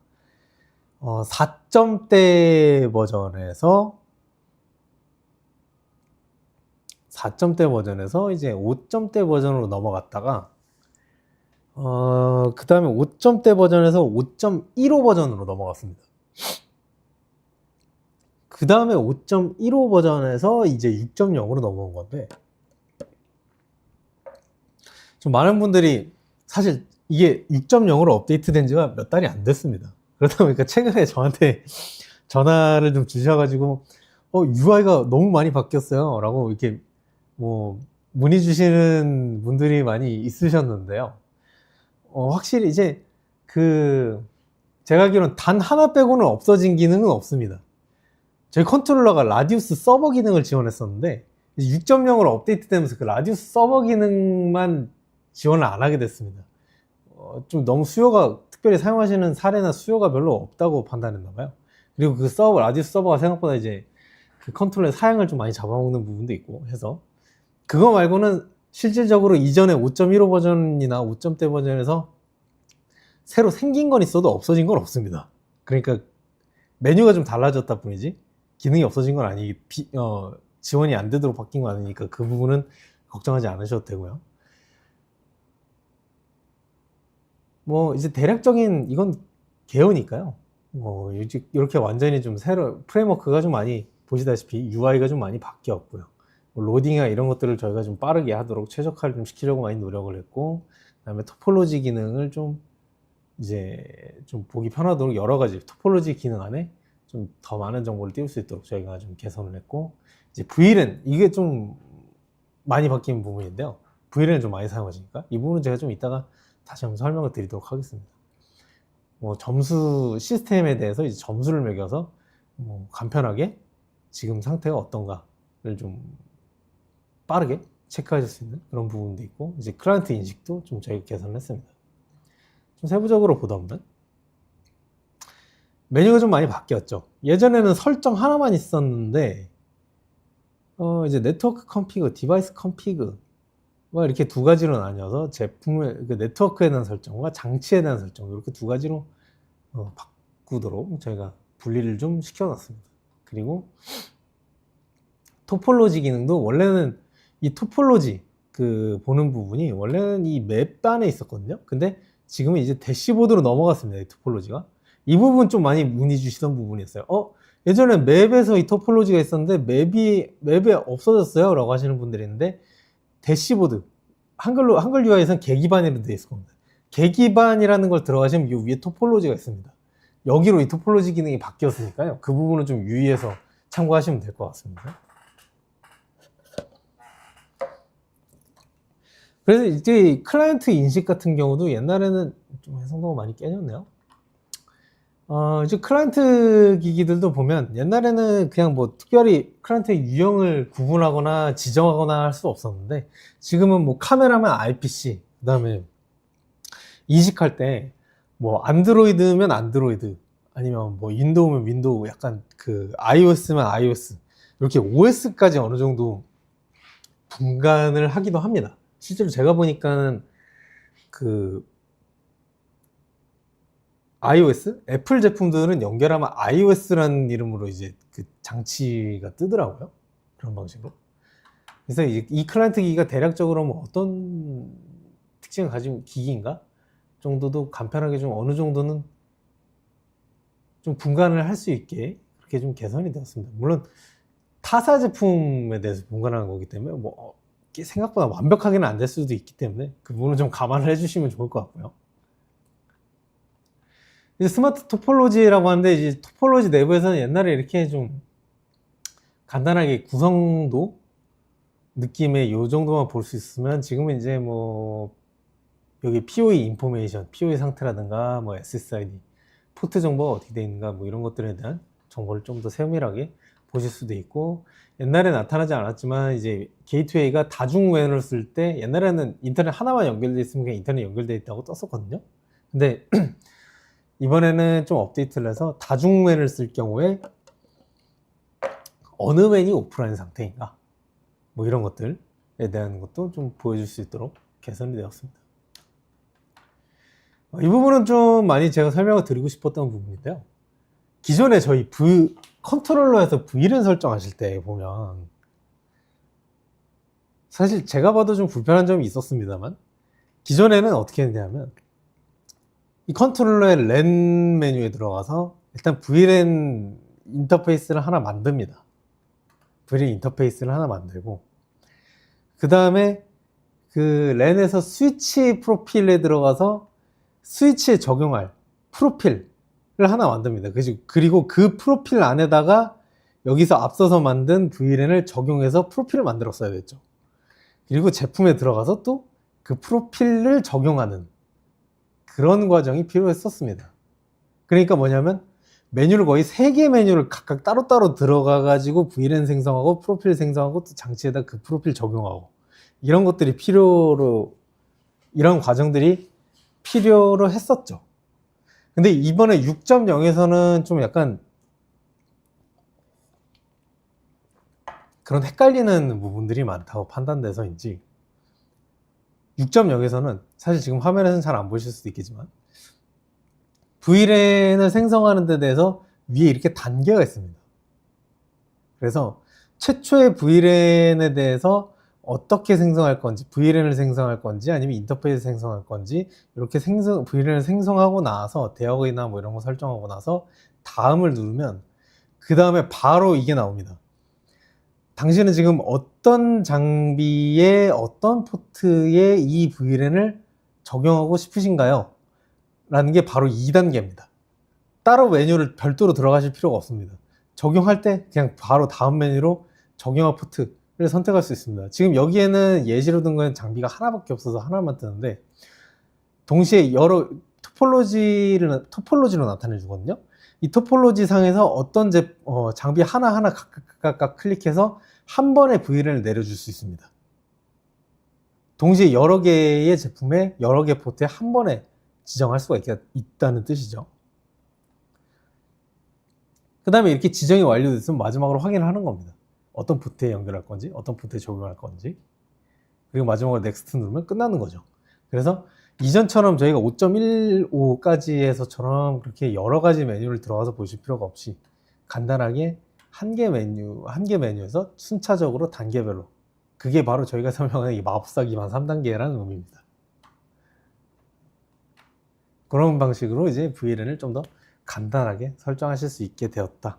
4점대 버전에서 이제 5점대 버전으로 넘어갔다가 그 다음에 5점대 버전에서 5.15 버전으로 넘어갔습니다. 그 다음에 5.15 버전에서 이제 6.0으로 넘어온 건데, 좀 많은 분들이 사실 이게 6.0으로 업데이트된 지가 몇 달이 안 됐습니다. 그러다 보니까 최근에 저한테 전화를 좀 주셔가지고 UI가 너무 많이 바뀌었어요 라고 이렇게 뭐 문의 주시는 분들이 많이 있으셨는데요. 확실히 이제 제가 알기로는 단 하나 빼고는 없어진 기능은 없습니다. 저희 컨트롤러가 라디우스 서버 기능을 지원했었는데 6.0으로 업데이트 되면서 그 라디우스 서버 기능만 지원을 안 하게 됐습니다. 좀 너무 특별히 사용하시는 사례나 수요가 별로 없다고 판단했나 봐요. 그리고 그 라디우스 서버가 생각보다 이제 그 컨트롤러의 사양을 좀 많이 잡아먹는 부분도 있고 해서, 그거 말고는 실질적으로 이전에 5.15 버전이나 5점대 버전에서 새로 생긴 건 있어도 없어진 건 없습니다. 그러니까 메뉴가 좀 달라졌다 뿐이지 기능이 없어진 건 지원이 안 되도록 바뀐 거 아니니까 그 부분은 걱정하지 않으셔도 되고요. 뭐 이제 대략적인 이건 개요니까요. 이렇게 완전히 좀 새로 프레임워크가 좀 많이 보시다시피 UI가 좀 많이 바뀌었고요. 로딩이나 이런 것들을 저희가 좀 빠르게 하도록 최적화를 좀 시키려고 많이 노력을 했고, 그다음에 토폴로지 기능을 좀 보기 편하도록 여러 가지 토폴로지 기능 안에 좀 더 많은 정보를 띄울 수 있도록 저희가 좀 개선을 했고, 이제 VLAN 이게 좀 많이 바뀐 부분인데요. VLAN을 좀 많이 사용하시니까 이 부분은 제가 좀 이따가 다시 한번 설명을 드리도록 하겠습니다. 점수 시스템에 대해서 이제 점수를 매겨서 간편하게 지금 상태가 어떤가를 좀 빠르게 체크하실 수 있는 그런 부분도 있고, 이제 클라이언트 인식도 좀 저희가 개선을 했습니다. 좀 세부적으로 보다 보면 메뉴가 좀 많이 바뀌었죠. 예전에는 설정 하나만 있었는데 이제 네트워크 컨피그, 디바이스 컨피그 이렇게 두 가지로 나뉘어서 제품의 네트워크에 대한 설정과 장치에 대한 설정, 이렇게 두 가지로 바꾸도록 저희가 분리를 좀 시켜놨습니다. 그리고 토폴로지 기능도 원래는 이 토폴로지 그 보는 부분이 원래는 이 맵 안에 있었거든요. 근데 지금은 이제 대시보드로 넘어갔습니다. 이 토폴로지가. 이 부분 좀 많이 문의 주시던 부분이었어요. 예전에 맵에서 이 토폴로지가 있었는데 맵에 없어졌어요 라고 하시는 분들이 있는데, 대시보드 한글 UI에서는 계기반이라고 되어 있을 겁니다. 계기반이라는 걸 들어가시면 이 위에 토폴로지가 있습니다. 여기로 이 토폴로지 기능이 바뀌었으니까요. 그 부분은 좀 유의해서 참고하시면 될 것 같습니다. 그래서 이제 클라이언트 인식 같은 경우도 옛날에는 좀 해상도가 많이 깨졌네요. 이제 클라이언트 기기들도 보면 옛날에는 그냥 뭐 특별히 클라이언트의 유형을 구분하거나 지정하거나 할 수 없었는데, 지금은 뭐 카메라면 IPC, 그 다음에 인식할 때 뭐 안드로이드면 안드로이드, 아니면 뭐 윈도우면 윈도우, 약간 그 iOS면 iOS, 이렇게 OS까지 어느 정도 분간을 하기도 합니다. 실제로 제가 보니까는 그 iOS, 애플 제품들은 연결하면 iOS라는 이름으로 이제 그 장치가 뜨더라고요. 그런 방식으로. 그래서 이 클라이언트 기기가 대략적으로 뭐 어떤 특징을 가진 기기인가 정도도 간편하게 좀 어느 정도는 좀 분간을 할 수 있게 그렇게 좀 개선이 되었습니다. 물론 타사 제품에 대해서 분간하는 거기 때문에 뭐 생각보다 완벽하게는 안 될 수도 있기 때문에 그 부분은 좀 감안을 해주시면 좋을 것 같고요. 이제 스마트 토폴로지라고 하는데, 이제 토폴로지 내부에서는 옛날에 이렇게 좀 간단하게 구성도 느낌의 요 정도만 볼 수 있으면, 지금은 이제 뭐 여기 POE 인포메이션, POE 상태라든가 뭐 SSID, 포트 정보가 어떻게 되어 있는가 뭐 이런 것들에 대한 정보를 좀 더 세밀하게 보실 수도 있고, 옛날에 나타나지 않았지만 이제 게이트웨이가 다중 WAN을 쓸 때, 옛날에는 인터넷 하나만 연결되어 있으면 그냥 인터넷 연결되어 있다고 떴었거든요. 근데 이번에는 좀 업데이트를 해서 다중 WAN을 쓸 경우에 어느 WAN이 오프라인 상태인가 뭐 이런 것들에 대한 것도 좀 보여줄 수 있도록 개선이 되었습니다. 이 부분은 좀 많이 제가 설명을 드리고 싶었던 부분인데요. 기존에 저희 컨트롤러에서 VLAN 설정하실 때 보면 사실 제가 봐도 좀 불편한 점이 있었습니다만, 기존에는 어떻게 했냐면 이 컨트롤러의 랜 메뉴에 들어가서 일단 VLAN 인터페이스를 하나 만듭니다. VLAN 인터페이스를 하나 만들고, 그 다음에 그 랜에서 스위치 프로필에 들어가서 스위치에 적용할 프로필을 하나 만듭니다. 그리고 그 프로필 안에다가 여기서 앞서서 만든 VLAN을 적용해서 프로필을 만들었어야 됐죠. 그리고 제품에 들어가서 또 그 프로필을 적용하는 그런 과정이 필요했었습니다. 그러니까 뭐냐면 메뉴를 거의 3개 메뉴를 각각 따로따로 들어가 가지고 VLAN 생성하고 프로필 생성하고 또 장치에다 그 프로필 적용하고, 이런 것들이 이런 과정들이 필요로 했었죠. 근데 이번에 6.0에서는 좀 약간 그런 헷갈리는 부분들이 많다고 판단돼서인지, 6.0에서는 사실 지금 화면에서는 잘 안 보실 수도 있겠지만 VLAN을 생성하는 데 대해서 위에 이렇게 단계가 있습니다. 그래서 최초의 VLAN에 대해서 어떻게 생성할 건지, VLAN을 생성할 건지 아니면 인터페이스 생성할 건지, 이렇게 VLAN을 생성하고 나서 대역이나 뭐 이런 거 설정하고 나서 다음을 누르면 그 다음에 바로 이게 나옵니다. 당신은 지금 어떤 장비에 어떤 포트에 이 VLAN을 적용하고 싶으신가요? 라는 게 바로 2단계입니다. 따로 메뉴를 별도로 들어가실 필요가 없습니다. 적용할 때 그냥 바로 다음 메뉴로 적용할 포트를 선택할 수 있습니다. 지금 여기에는 예시로 든 건 장비가 하나밖에 없어서 하나만 뜨는데, 동시에 여러 토폴로지로 나타내 주거든요. 이 토폴로지 상에서 어떤 장비 하나하나 각각 클릭해서 한 번에 VLAN을 내려줄 수 있습니다. 동시에 여러 개의 제품에 여러 개 포트에 한 번에 지정할 수가 있다는 뜻이죠. 그 다음에 이렇게 지정이 완료됐으면 마지막으로 확인을 하는 겁니다. 어떤 포트에 연결할 건지, 어떤 포트에 적용할 건지, 그리고 마지막으로 넥스트 누르면 끝나는 거죠. 그래서 이전처럼 저희가 5.15까지 해서처럼 그렇게 여러 가지 메뉴를 들어가서 보실 필요가 없이 간단하게 한 개 메뉴에서 순차적으로 단계별로, 그게 바로 저희가 설명하는 이 마법사 기반 3단계라는 의미입니다. 그런 방식으로 이제 VLN을 좀 더 간단하게 설정하실 수 있게 되었다.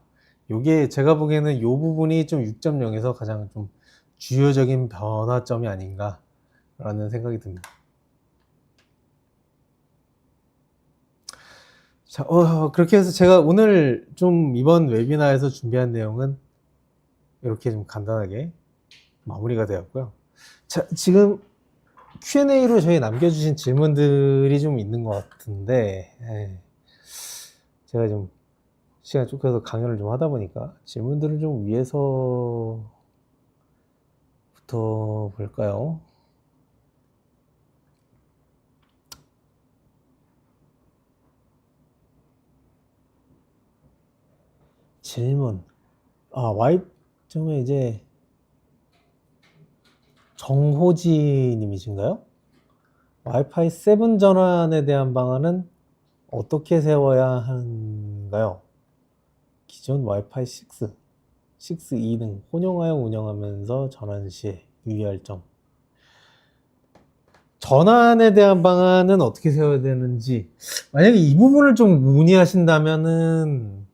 요게 제가 보기에는 이 부분이 좀 6.0에서 가장 좀 주요적인 변화점이 아닌가 라는 생각이 듭니다. 자, 그렇게 해서 제가 오늘 좀 이번 웨비나에서 준비한 내용은 이렇게 좀 간단하게 마무리가 되었고요. 자, 지금 Q&A로 저희 남겨주신 질문들이 좀 있는 것 같은데, 제가 좀 시간 쫓겨서 강연을 좀 하다 보니까 질문들을 좀 위에서부터 볼까요? 질문. 와이프점에 이제 정호지 님이신가요? 와이파이 7 전환에 대한 방안은 어떻게 세워야 하는가요? 기존 와이파이 6E 등 혼용하여 운영하면서 전환 시에 유의할 점. 전환에 대한 방안은 어떻게 세워야 되는지, 만약에 이 부분을 좀 문의하신다면은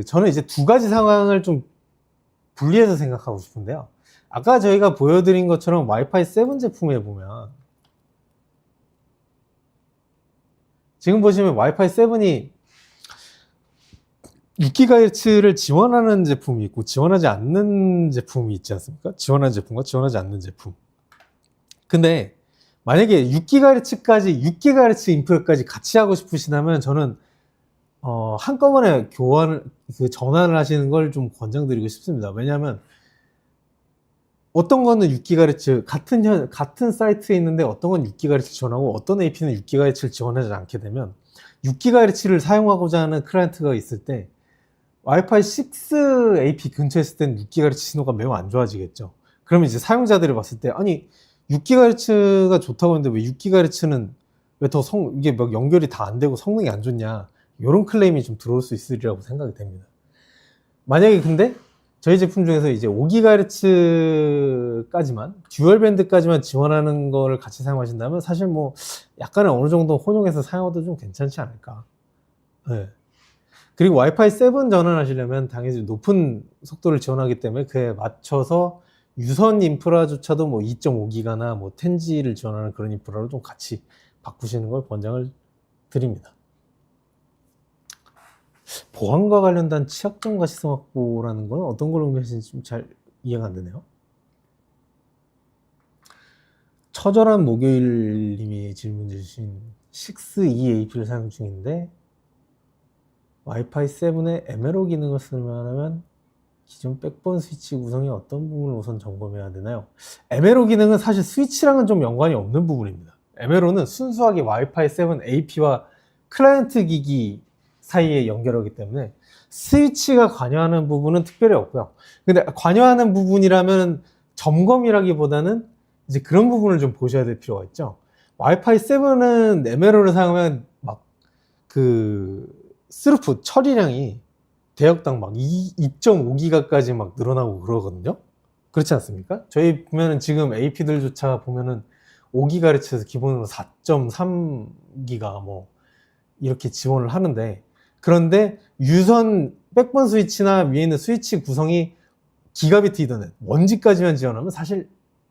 저는 이제 두 가지 상황을 좀 분리해서 생각하고 싶은데요. 아까 저희가 보여드린 것처럼 와이파이 7 제품에 보면 지금 보시면 와이파이 7이 6GHz를 지원하는 제품이 있고 지원하지 않는 제품이 있지 않습니까? 지원하는 제품과 지원하지 않는 제품. 근데 만약에 6GHz 인프라까지 같이 하고 싶으시다면 저는 한꺼번에 전환을 하시는 걸 좀 권장드리고 싶습니다. 왜냐하면 어떤 거는 6GHz 같은 사이트에 있는데 어떤 건 6GHz 지원하고 어떤 AP는 6GHz를 지원하지 않게 되면 6GHz를 사용하고자 하는 클라이언트가 있을 때 와이파이 6 AP 근처에 있을 때는 6GHz 신호가 매우 안 좋아지겠죠. 그러면 이제 사용자들이 봤을 때 아니 6GHz가 좋다고 했는데 왜 6GHz는 왜 더 이게 막 연결이 다 안 되고 성능이 안 좋냐, 이런 클레임이 좀 들어올 수 있으리라고 생각이 됩니다. 만약에 근데 저희 제품 중에서 이제 5GHz까지만 듀얼 밴드까지만 지원하는 거를 같이 사용하신다면 사실 뭐 약간은 어느 정도 혼용해서 사용해도 좀 괜찮지 않을까. 네. 그리고 와이파이 7 전환하시려면 당연히 높은 속도를 지원하기 때문에 그에 맞춰서 유선 인프라조차도 뭐 2.5기가나 뭐 10G를 지원하는 그런 인프라로 좀 같이 바꾸시는 걸 권장을 드립니다. 보안과 관련된 취약점과 시스템 확보라는 건 어떤 걸 의미하시는지 좀 잘 이해가 안 되네요. 처절한 목요일님이 질문 주신 6E AP를 사용 중인데 와이파이 7의 MLO 기능을 쓰려면 기존 백본 스위치 구성의 어떤 부분을 우선 점검해야 되나요? MLO 기능은 사실 스위치랑은 좀 연관이 없는 부분입니다. MLO는 순수하게 와이파이 7 AP와 클라이언트 기기 사이에 연결하기 때문에 스위치가 관여하는 부분은 특별히 없고요. 근데 관여하는 부분이라면 점검이라기보다는 이제 그런 부분을 좀 보셔야 될 필요가 있죠. 와이파이 7은 MLO를 사용하면 막 스루프 처리량이 대역당 막 2.5기가까지 막 늘어나고 그러거든요. 그렇지 않습니까? 저희 보면은 지금 AP들조차 보면은 5GHz에서 기본으로 4.3기가 뭐 이렇게 지원을 하는데, 그런데 유선 백본 스위치나 위에 있는 스위치 구성이 기가비트 이더넷 1G까지만 지원하면 사실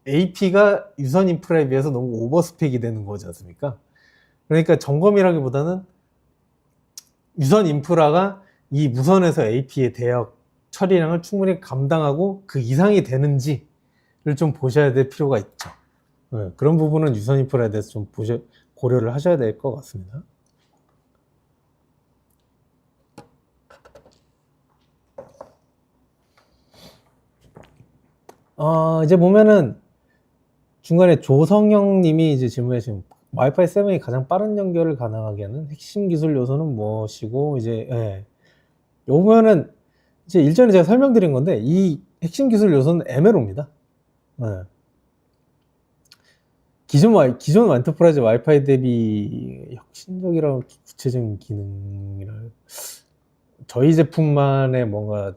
AP가 유선 인프라에 비해서 너무 오버스펙이 되는 거지 않습니까? 그러니까 점검이라기보다는 유선 인프라가 이 무선에서 AP의 대역 처리량을 충분히 감당하고 그 이상이 되는지를 좀 보셔야 될 필요가 있죠. 네, 그런 부분은 유선 인프라에 대해서 좀 고려를 하셔야 될 것 같습니다. 이제 보면은 중간에 조성영 님이 이제 질문하신 와이파이 7이 가장 빠른 연결을 가능하게 하는 핵심 기술 요소는 무엇이고, 이제, 요 보면은 이제 일전에 제가 설명드린 건데, 이 핵심 기술 요소는 MLO입니다. 기존 엔터프라이즈 와이파이 대비 혁신적이라고 구체적인 기능이라 저희 제품만의 뭔가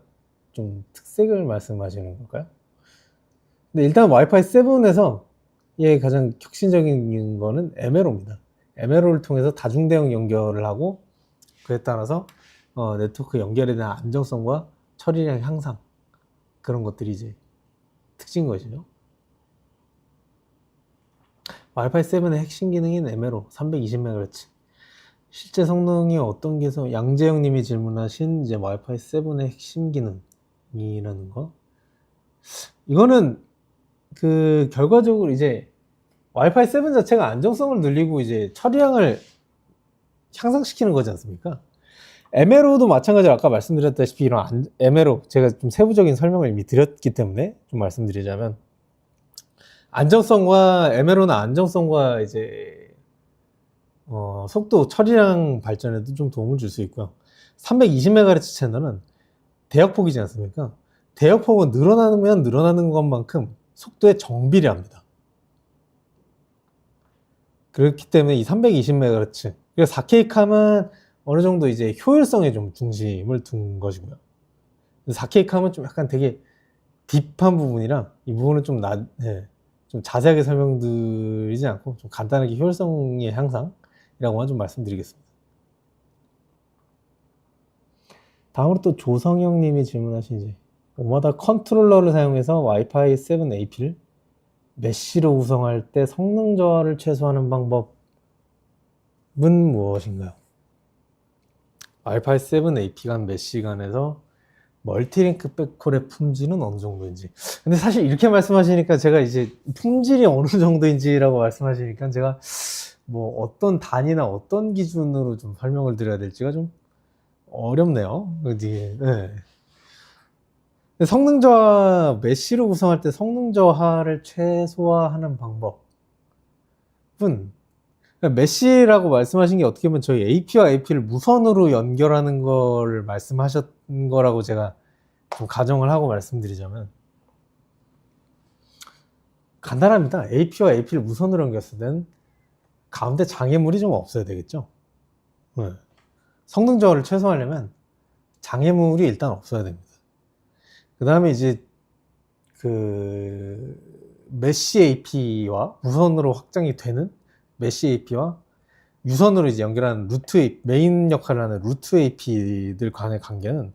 좀 특색을 말씀하시는 걸까요? 근데 일단 와이파이 7에서 얘 가장 혁신적인 거는 MLO입니다. MLO를 통해서 다중대응 연결을 하고 그에 따라서 네트워크 연결에 대한 안정성과 처리량 향상 그런 것들이 이제 특징인 것이죠. 와이파이 7의 핵심 기능인 MLO 320MHz 실제 성능이 어떤 게서 양재영 님이 질문하신 이제 와이파이 7의 핵심 기능이라는 거 이거는 그 결과적으로 이제 와이파이 7 자체가 안정성을 늘리고 이제 처리량을 향상시키는 거지 않습니까? MLO도 마찬가지로 아까 말씀드렸다시피 이런 MLO 제가 좀 세부적인 설명을 이미 드렸기 때문에 좀 말씀드리자면 안정성과 MLO는 안정성과 이제 속도 처리량 발전에도 좀 도움을 줄 수 있고요. 320MHz 채널은 대역폭이지 않습니까? 대역폭은 늘어나면 늘어나는 것만큼 속도에 정비례합니다. 그렇기 때문에 이 320MHz 그리고 4K 캄은 어느 정도 이제 효율성에 좀 중심을 둔 것이고요. 4K 캄은 좀 약간 되게 딥한 부분이라 이 부분은 좀 좀 자세하게 설명드리지 않고 좀 간단하게 효율성의 향상이라고만 좀 말씀드리겠습니다. 다음으로 또 조성영 님이 질문하신 이제 오마다 컨트롤러를 사용해서 와이파이 7 AP를 메쉬로 구성할 때 성능 저하를 최소화하는 방법은 무엇인가요? 와이파이 7 AP 간 메쉬 간에서 멀티링크 백콜의 품질은 어느 정도인지. 근데 사실 이렇게 말씀하시니까 제가 이제 품질이 어느 정도인지라고 말씀하시니까 제가 뭐 어떤 단위나 어떤 기준으로 좀 설명을 드려야 될지가 좀 어렵네요. 네. 성능 저하, 메쉬로 구성할 때 성능 저하를 최소화하는 방법은 메쉬라고 말씀하신 게 어떻게 보면 저희 AP와 AP를 무선으로 연결하는 걸 말씀하셨던 거라고 제가 좀 가정을 하고 말씀드리자면 간단합니다. AP와 AP를 무선으로 연결했을 때는 가운데 장애물이 좀 없어야 되겠죠. 네. 성능 저하를 최소화하려면 장애물이 일단 없어야 됩니다. 그 다음에 이제 그 메쉬 AP와 무선으로 확장이 되는 메쉬 AP와 유선으로 이제 연결하는 메인 역할을 하는 루트 AP들 간의 관계는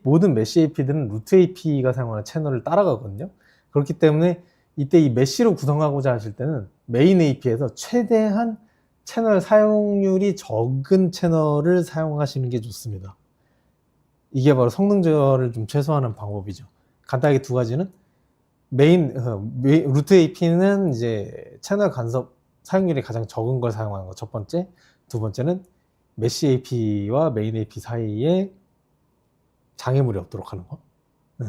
모든 메쉬 AP들은 루트 AP가 사용하는 채널을 따라가거든요. 그렇기 때문에 이때 이 메쉬로 구성하고자 하실 때는 메인 AP에서 최대한 채널 사용률이 적은 채널을 사용하시는 게 좋습니다. 이게 바로 성능 저하를 좀 최소화하는 방법이죠. 간단하게 두 가지는 루트 AP는 이제 채널 간섭 사용률이 가장 적은 걸 사용하는 거 첫 번째, 두 번째는 메쉬 AP와 메인 AP 사이에 장애물이 없도록 하는 거. 네.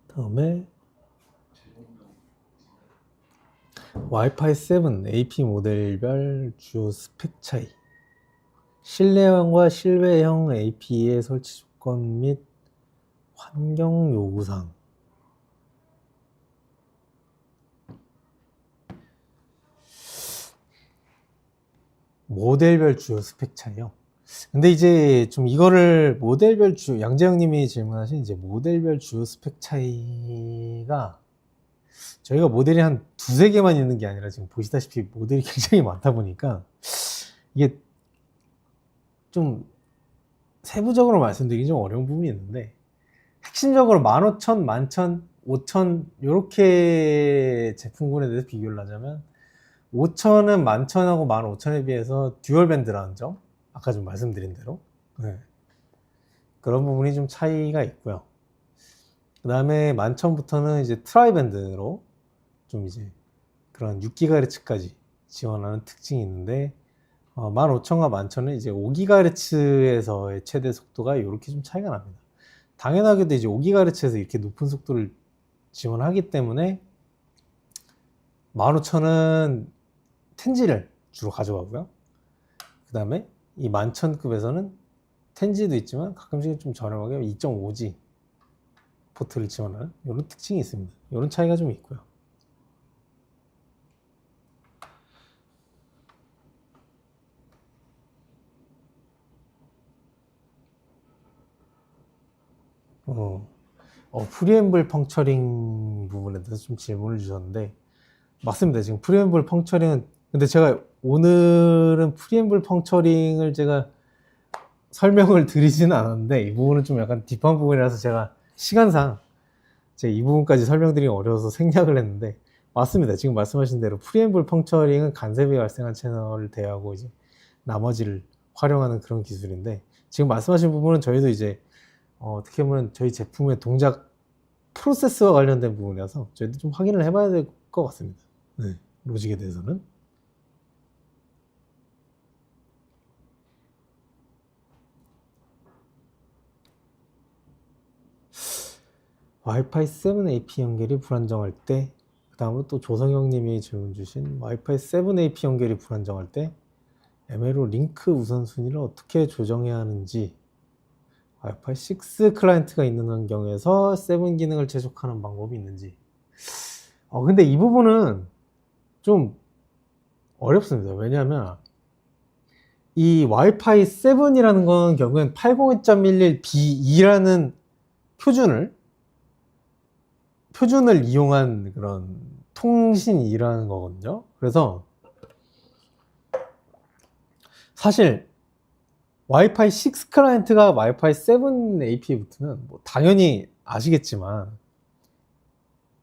다음에 와이파이 7 AP 모델별 주요 스펙 차이 실내형과 실외형 AP의 설치 조건 및 환경 요구사항 모델별 주요 스펙 차이요. 근데 이제 좀 이거를 양재영 님이 질문하신 이제 모델별 주요 스펙 차이가 저희가 모델이 한 두세 개만 있는 게 아니라 지금 보시다시피 모델이 굉장히 많다 보니까 이게 좀 세부적으로 말씀드리기 좀 어려운 부분이 있는데 핵심적으로 15,000, 11,000, 5,000 이렇게 제품군에 대해서 비교를 하자면 5,000은 11,000하고 15,000에 비해서 듀얼 밴드라는 점 아까 좀 말씀드린 대로 그런 부분이 좀 차이가 있고요. 그 다음에 11,000부터는 이제 트라이 밴드로 좀 이제 그런 6GHz까지 지원하는 특징이 있는데 15,000과 11,000은 이제 5GHz에서의 최대 속도가 이렇게 좀 차이가 납니다. 당연하게도 이제 5GHz에서 이렇게 높은 속도를 지원하기 때문에 15,000은 텐지를 주로 가져가고요. 그 다음에 이 11,000급에서는 10G도 있지만 가끔씩 좀 저렴하게 2.5G 포트를 지원하는 이런 특징이 있습니다. 이런 차이가 좀 있고요. 프리앰블 펑처링 부분에 대해서 좀 질문을 주셨는데, 맞습니다. 지금 프리앰블 펑처링은, 근데 제가 오늘은 프리앰블 펑처링을 제가 설명을 드리지는 않았는데, 이 부분은 좀 약간 딥한 부분이라서 제가 시간상 제가 이 부분까지 설명드리기 어려워서 생략을 했는데, 맞습니다. 지금 말씀하신 대로 프리앰블 펑처링은 간섭이 발생한 채널을 대하고 이제 나머지를 활용하는 그런 기술인데, 지금 말씀하신 부분은 저희도 이제 어떻게 보면 저희 제품의 동작 프로세스와 관련된 부분이라서 저희도 좀 확인을 해봐야 될 것 같습니다. 네, 로직에 대해서는. 와이파이 7 AP 연결이 불안정할 때, 그 다음으로 또 조성영님이 질문 주신 와이파이 7 AP 연결이 불안정할 때 MLO 링크 우선순위를 어떻게 조정해야 하는지, 와이파이 6 클라이언트가 있는 경우에서 7 기능을接触하는 방법이 있는지. 근데 이 부분은 좀 어렵습니다. 왜냐하면 이 와이파이 7이라는 건 결국엔 802.11b2라는 표준을 이용한 그런 통신이라는 거거든요. 그래서 사실 와이파이 6 클라이언트가 와이파이 7 AP에 붙으면 뭐 당연히 아시겠지만,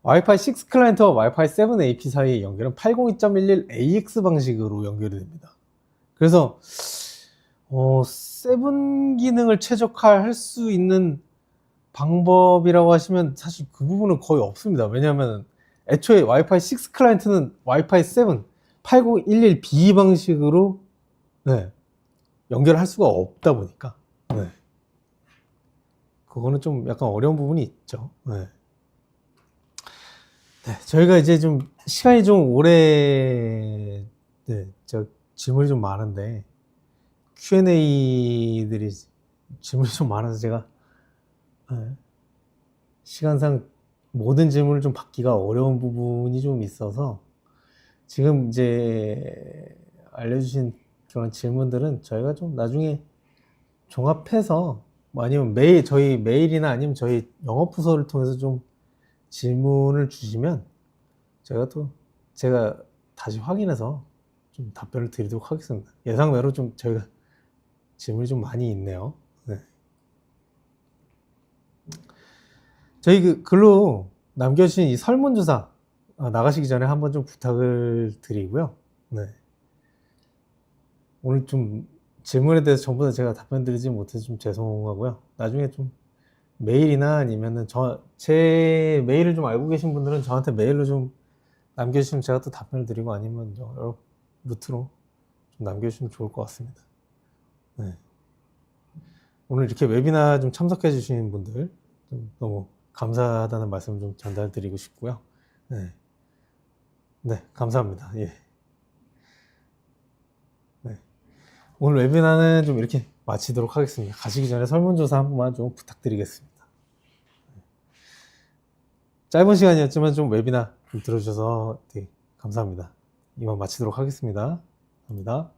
와이파이 6 클라이언트와 와이파이 7 AP 사이의 연결은 802.11ax 방식으로 연결이 됩니다. 그래서 7 기능을 최적화할 수 있는 방법이라고 하시면 사실 그 부분은 거의 없습니다. 왜냐하면 애초에 와이파이 6 클라이언트는 와이파이 7 8011b 방식으로 연결할 수가 없다 보니까 그거는 좀 약간 어려운 부분이 있죠. 저희가 이제 좀 시간이 좀 오래 질문이 좀 많은데 Q&A들이 질문이 좀 많아서 제가 시간상 모든 질문을 좀 받기가 어려운 부분이 좀 있어서 지금 이제 알려주신 그런 질문들은 저희가 좀 나중에 종합해서 아니면 저희 메일이나 아니면 저희 영업부서를 통해서 좀 질문을 주시면 제가 다시 확인해서 좀 답변을 드리도록 하겠습니다. 예상외로 좀 저희가 질문이 좀 많이 있네요. 저희 글로 남겨주신 이 설문조사 나가시기 전에 한번 좀 부탁을 드리고요. 오늘 좀 질문에 대해서 전부 다 제가 답변 드리지 못해서 좀 죄송하고요. 나중에 좀 메일이나 아니면은 제 메일을 좀 알고 계신 분들은 저한테 메일로 좀 남겨주시면 제가 또 답변을 드리고, 아니면 여러 루트로 좀 남겨주시면 좋을 것 같습니다. 오늘 이렇게 웨비나 좀 참석해 주신 분들 좀 너무 감사하다는 말씀 좀 전달드리고 싶고요. 감사합니다. 오늘 웨비나는 좀 이렇게 마치도록 하겠습니다. 가시기 전에 설문조사 한 번만 좀 부탁드리겠습니다. 짧은 시간이었지만 좀 웨비나 좀 들어주셔서 되게 감사합니다. 이만 마치도록 하겠습니다. 감사합니다.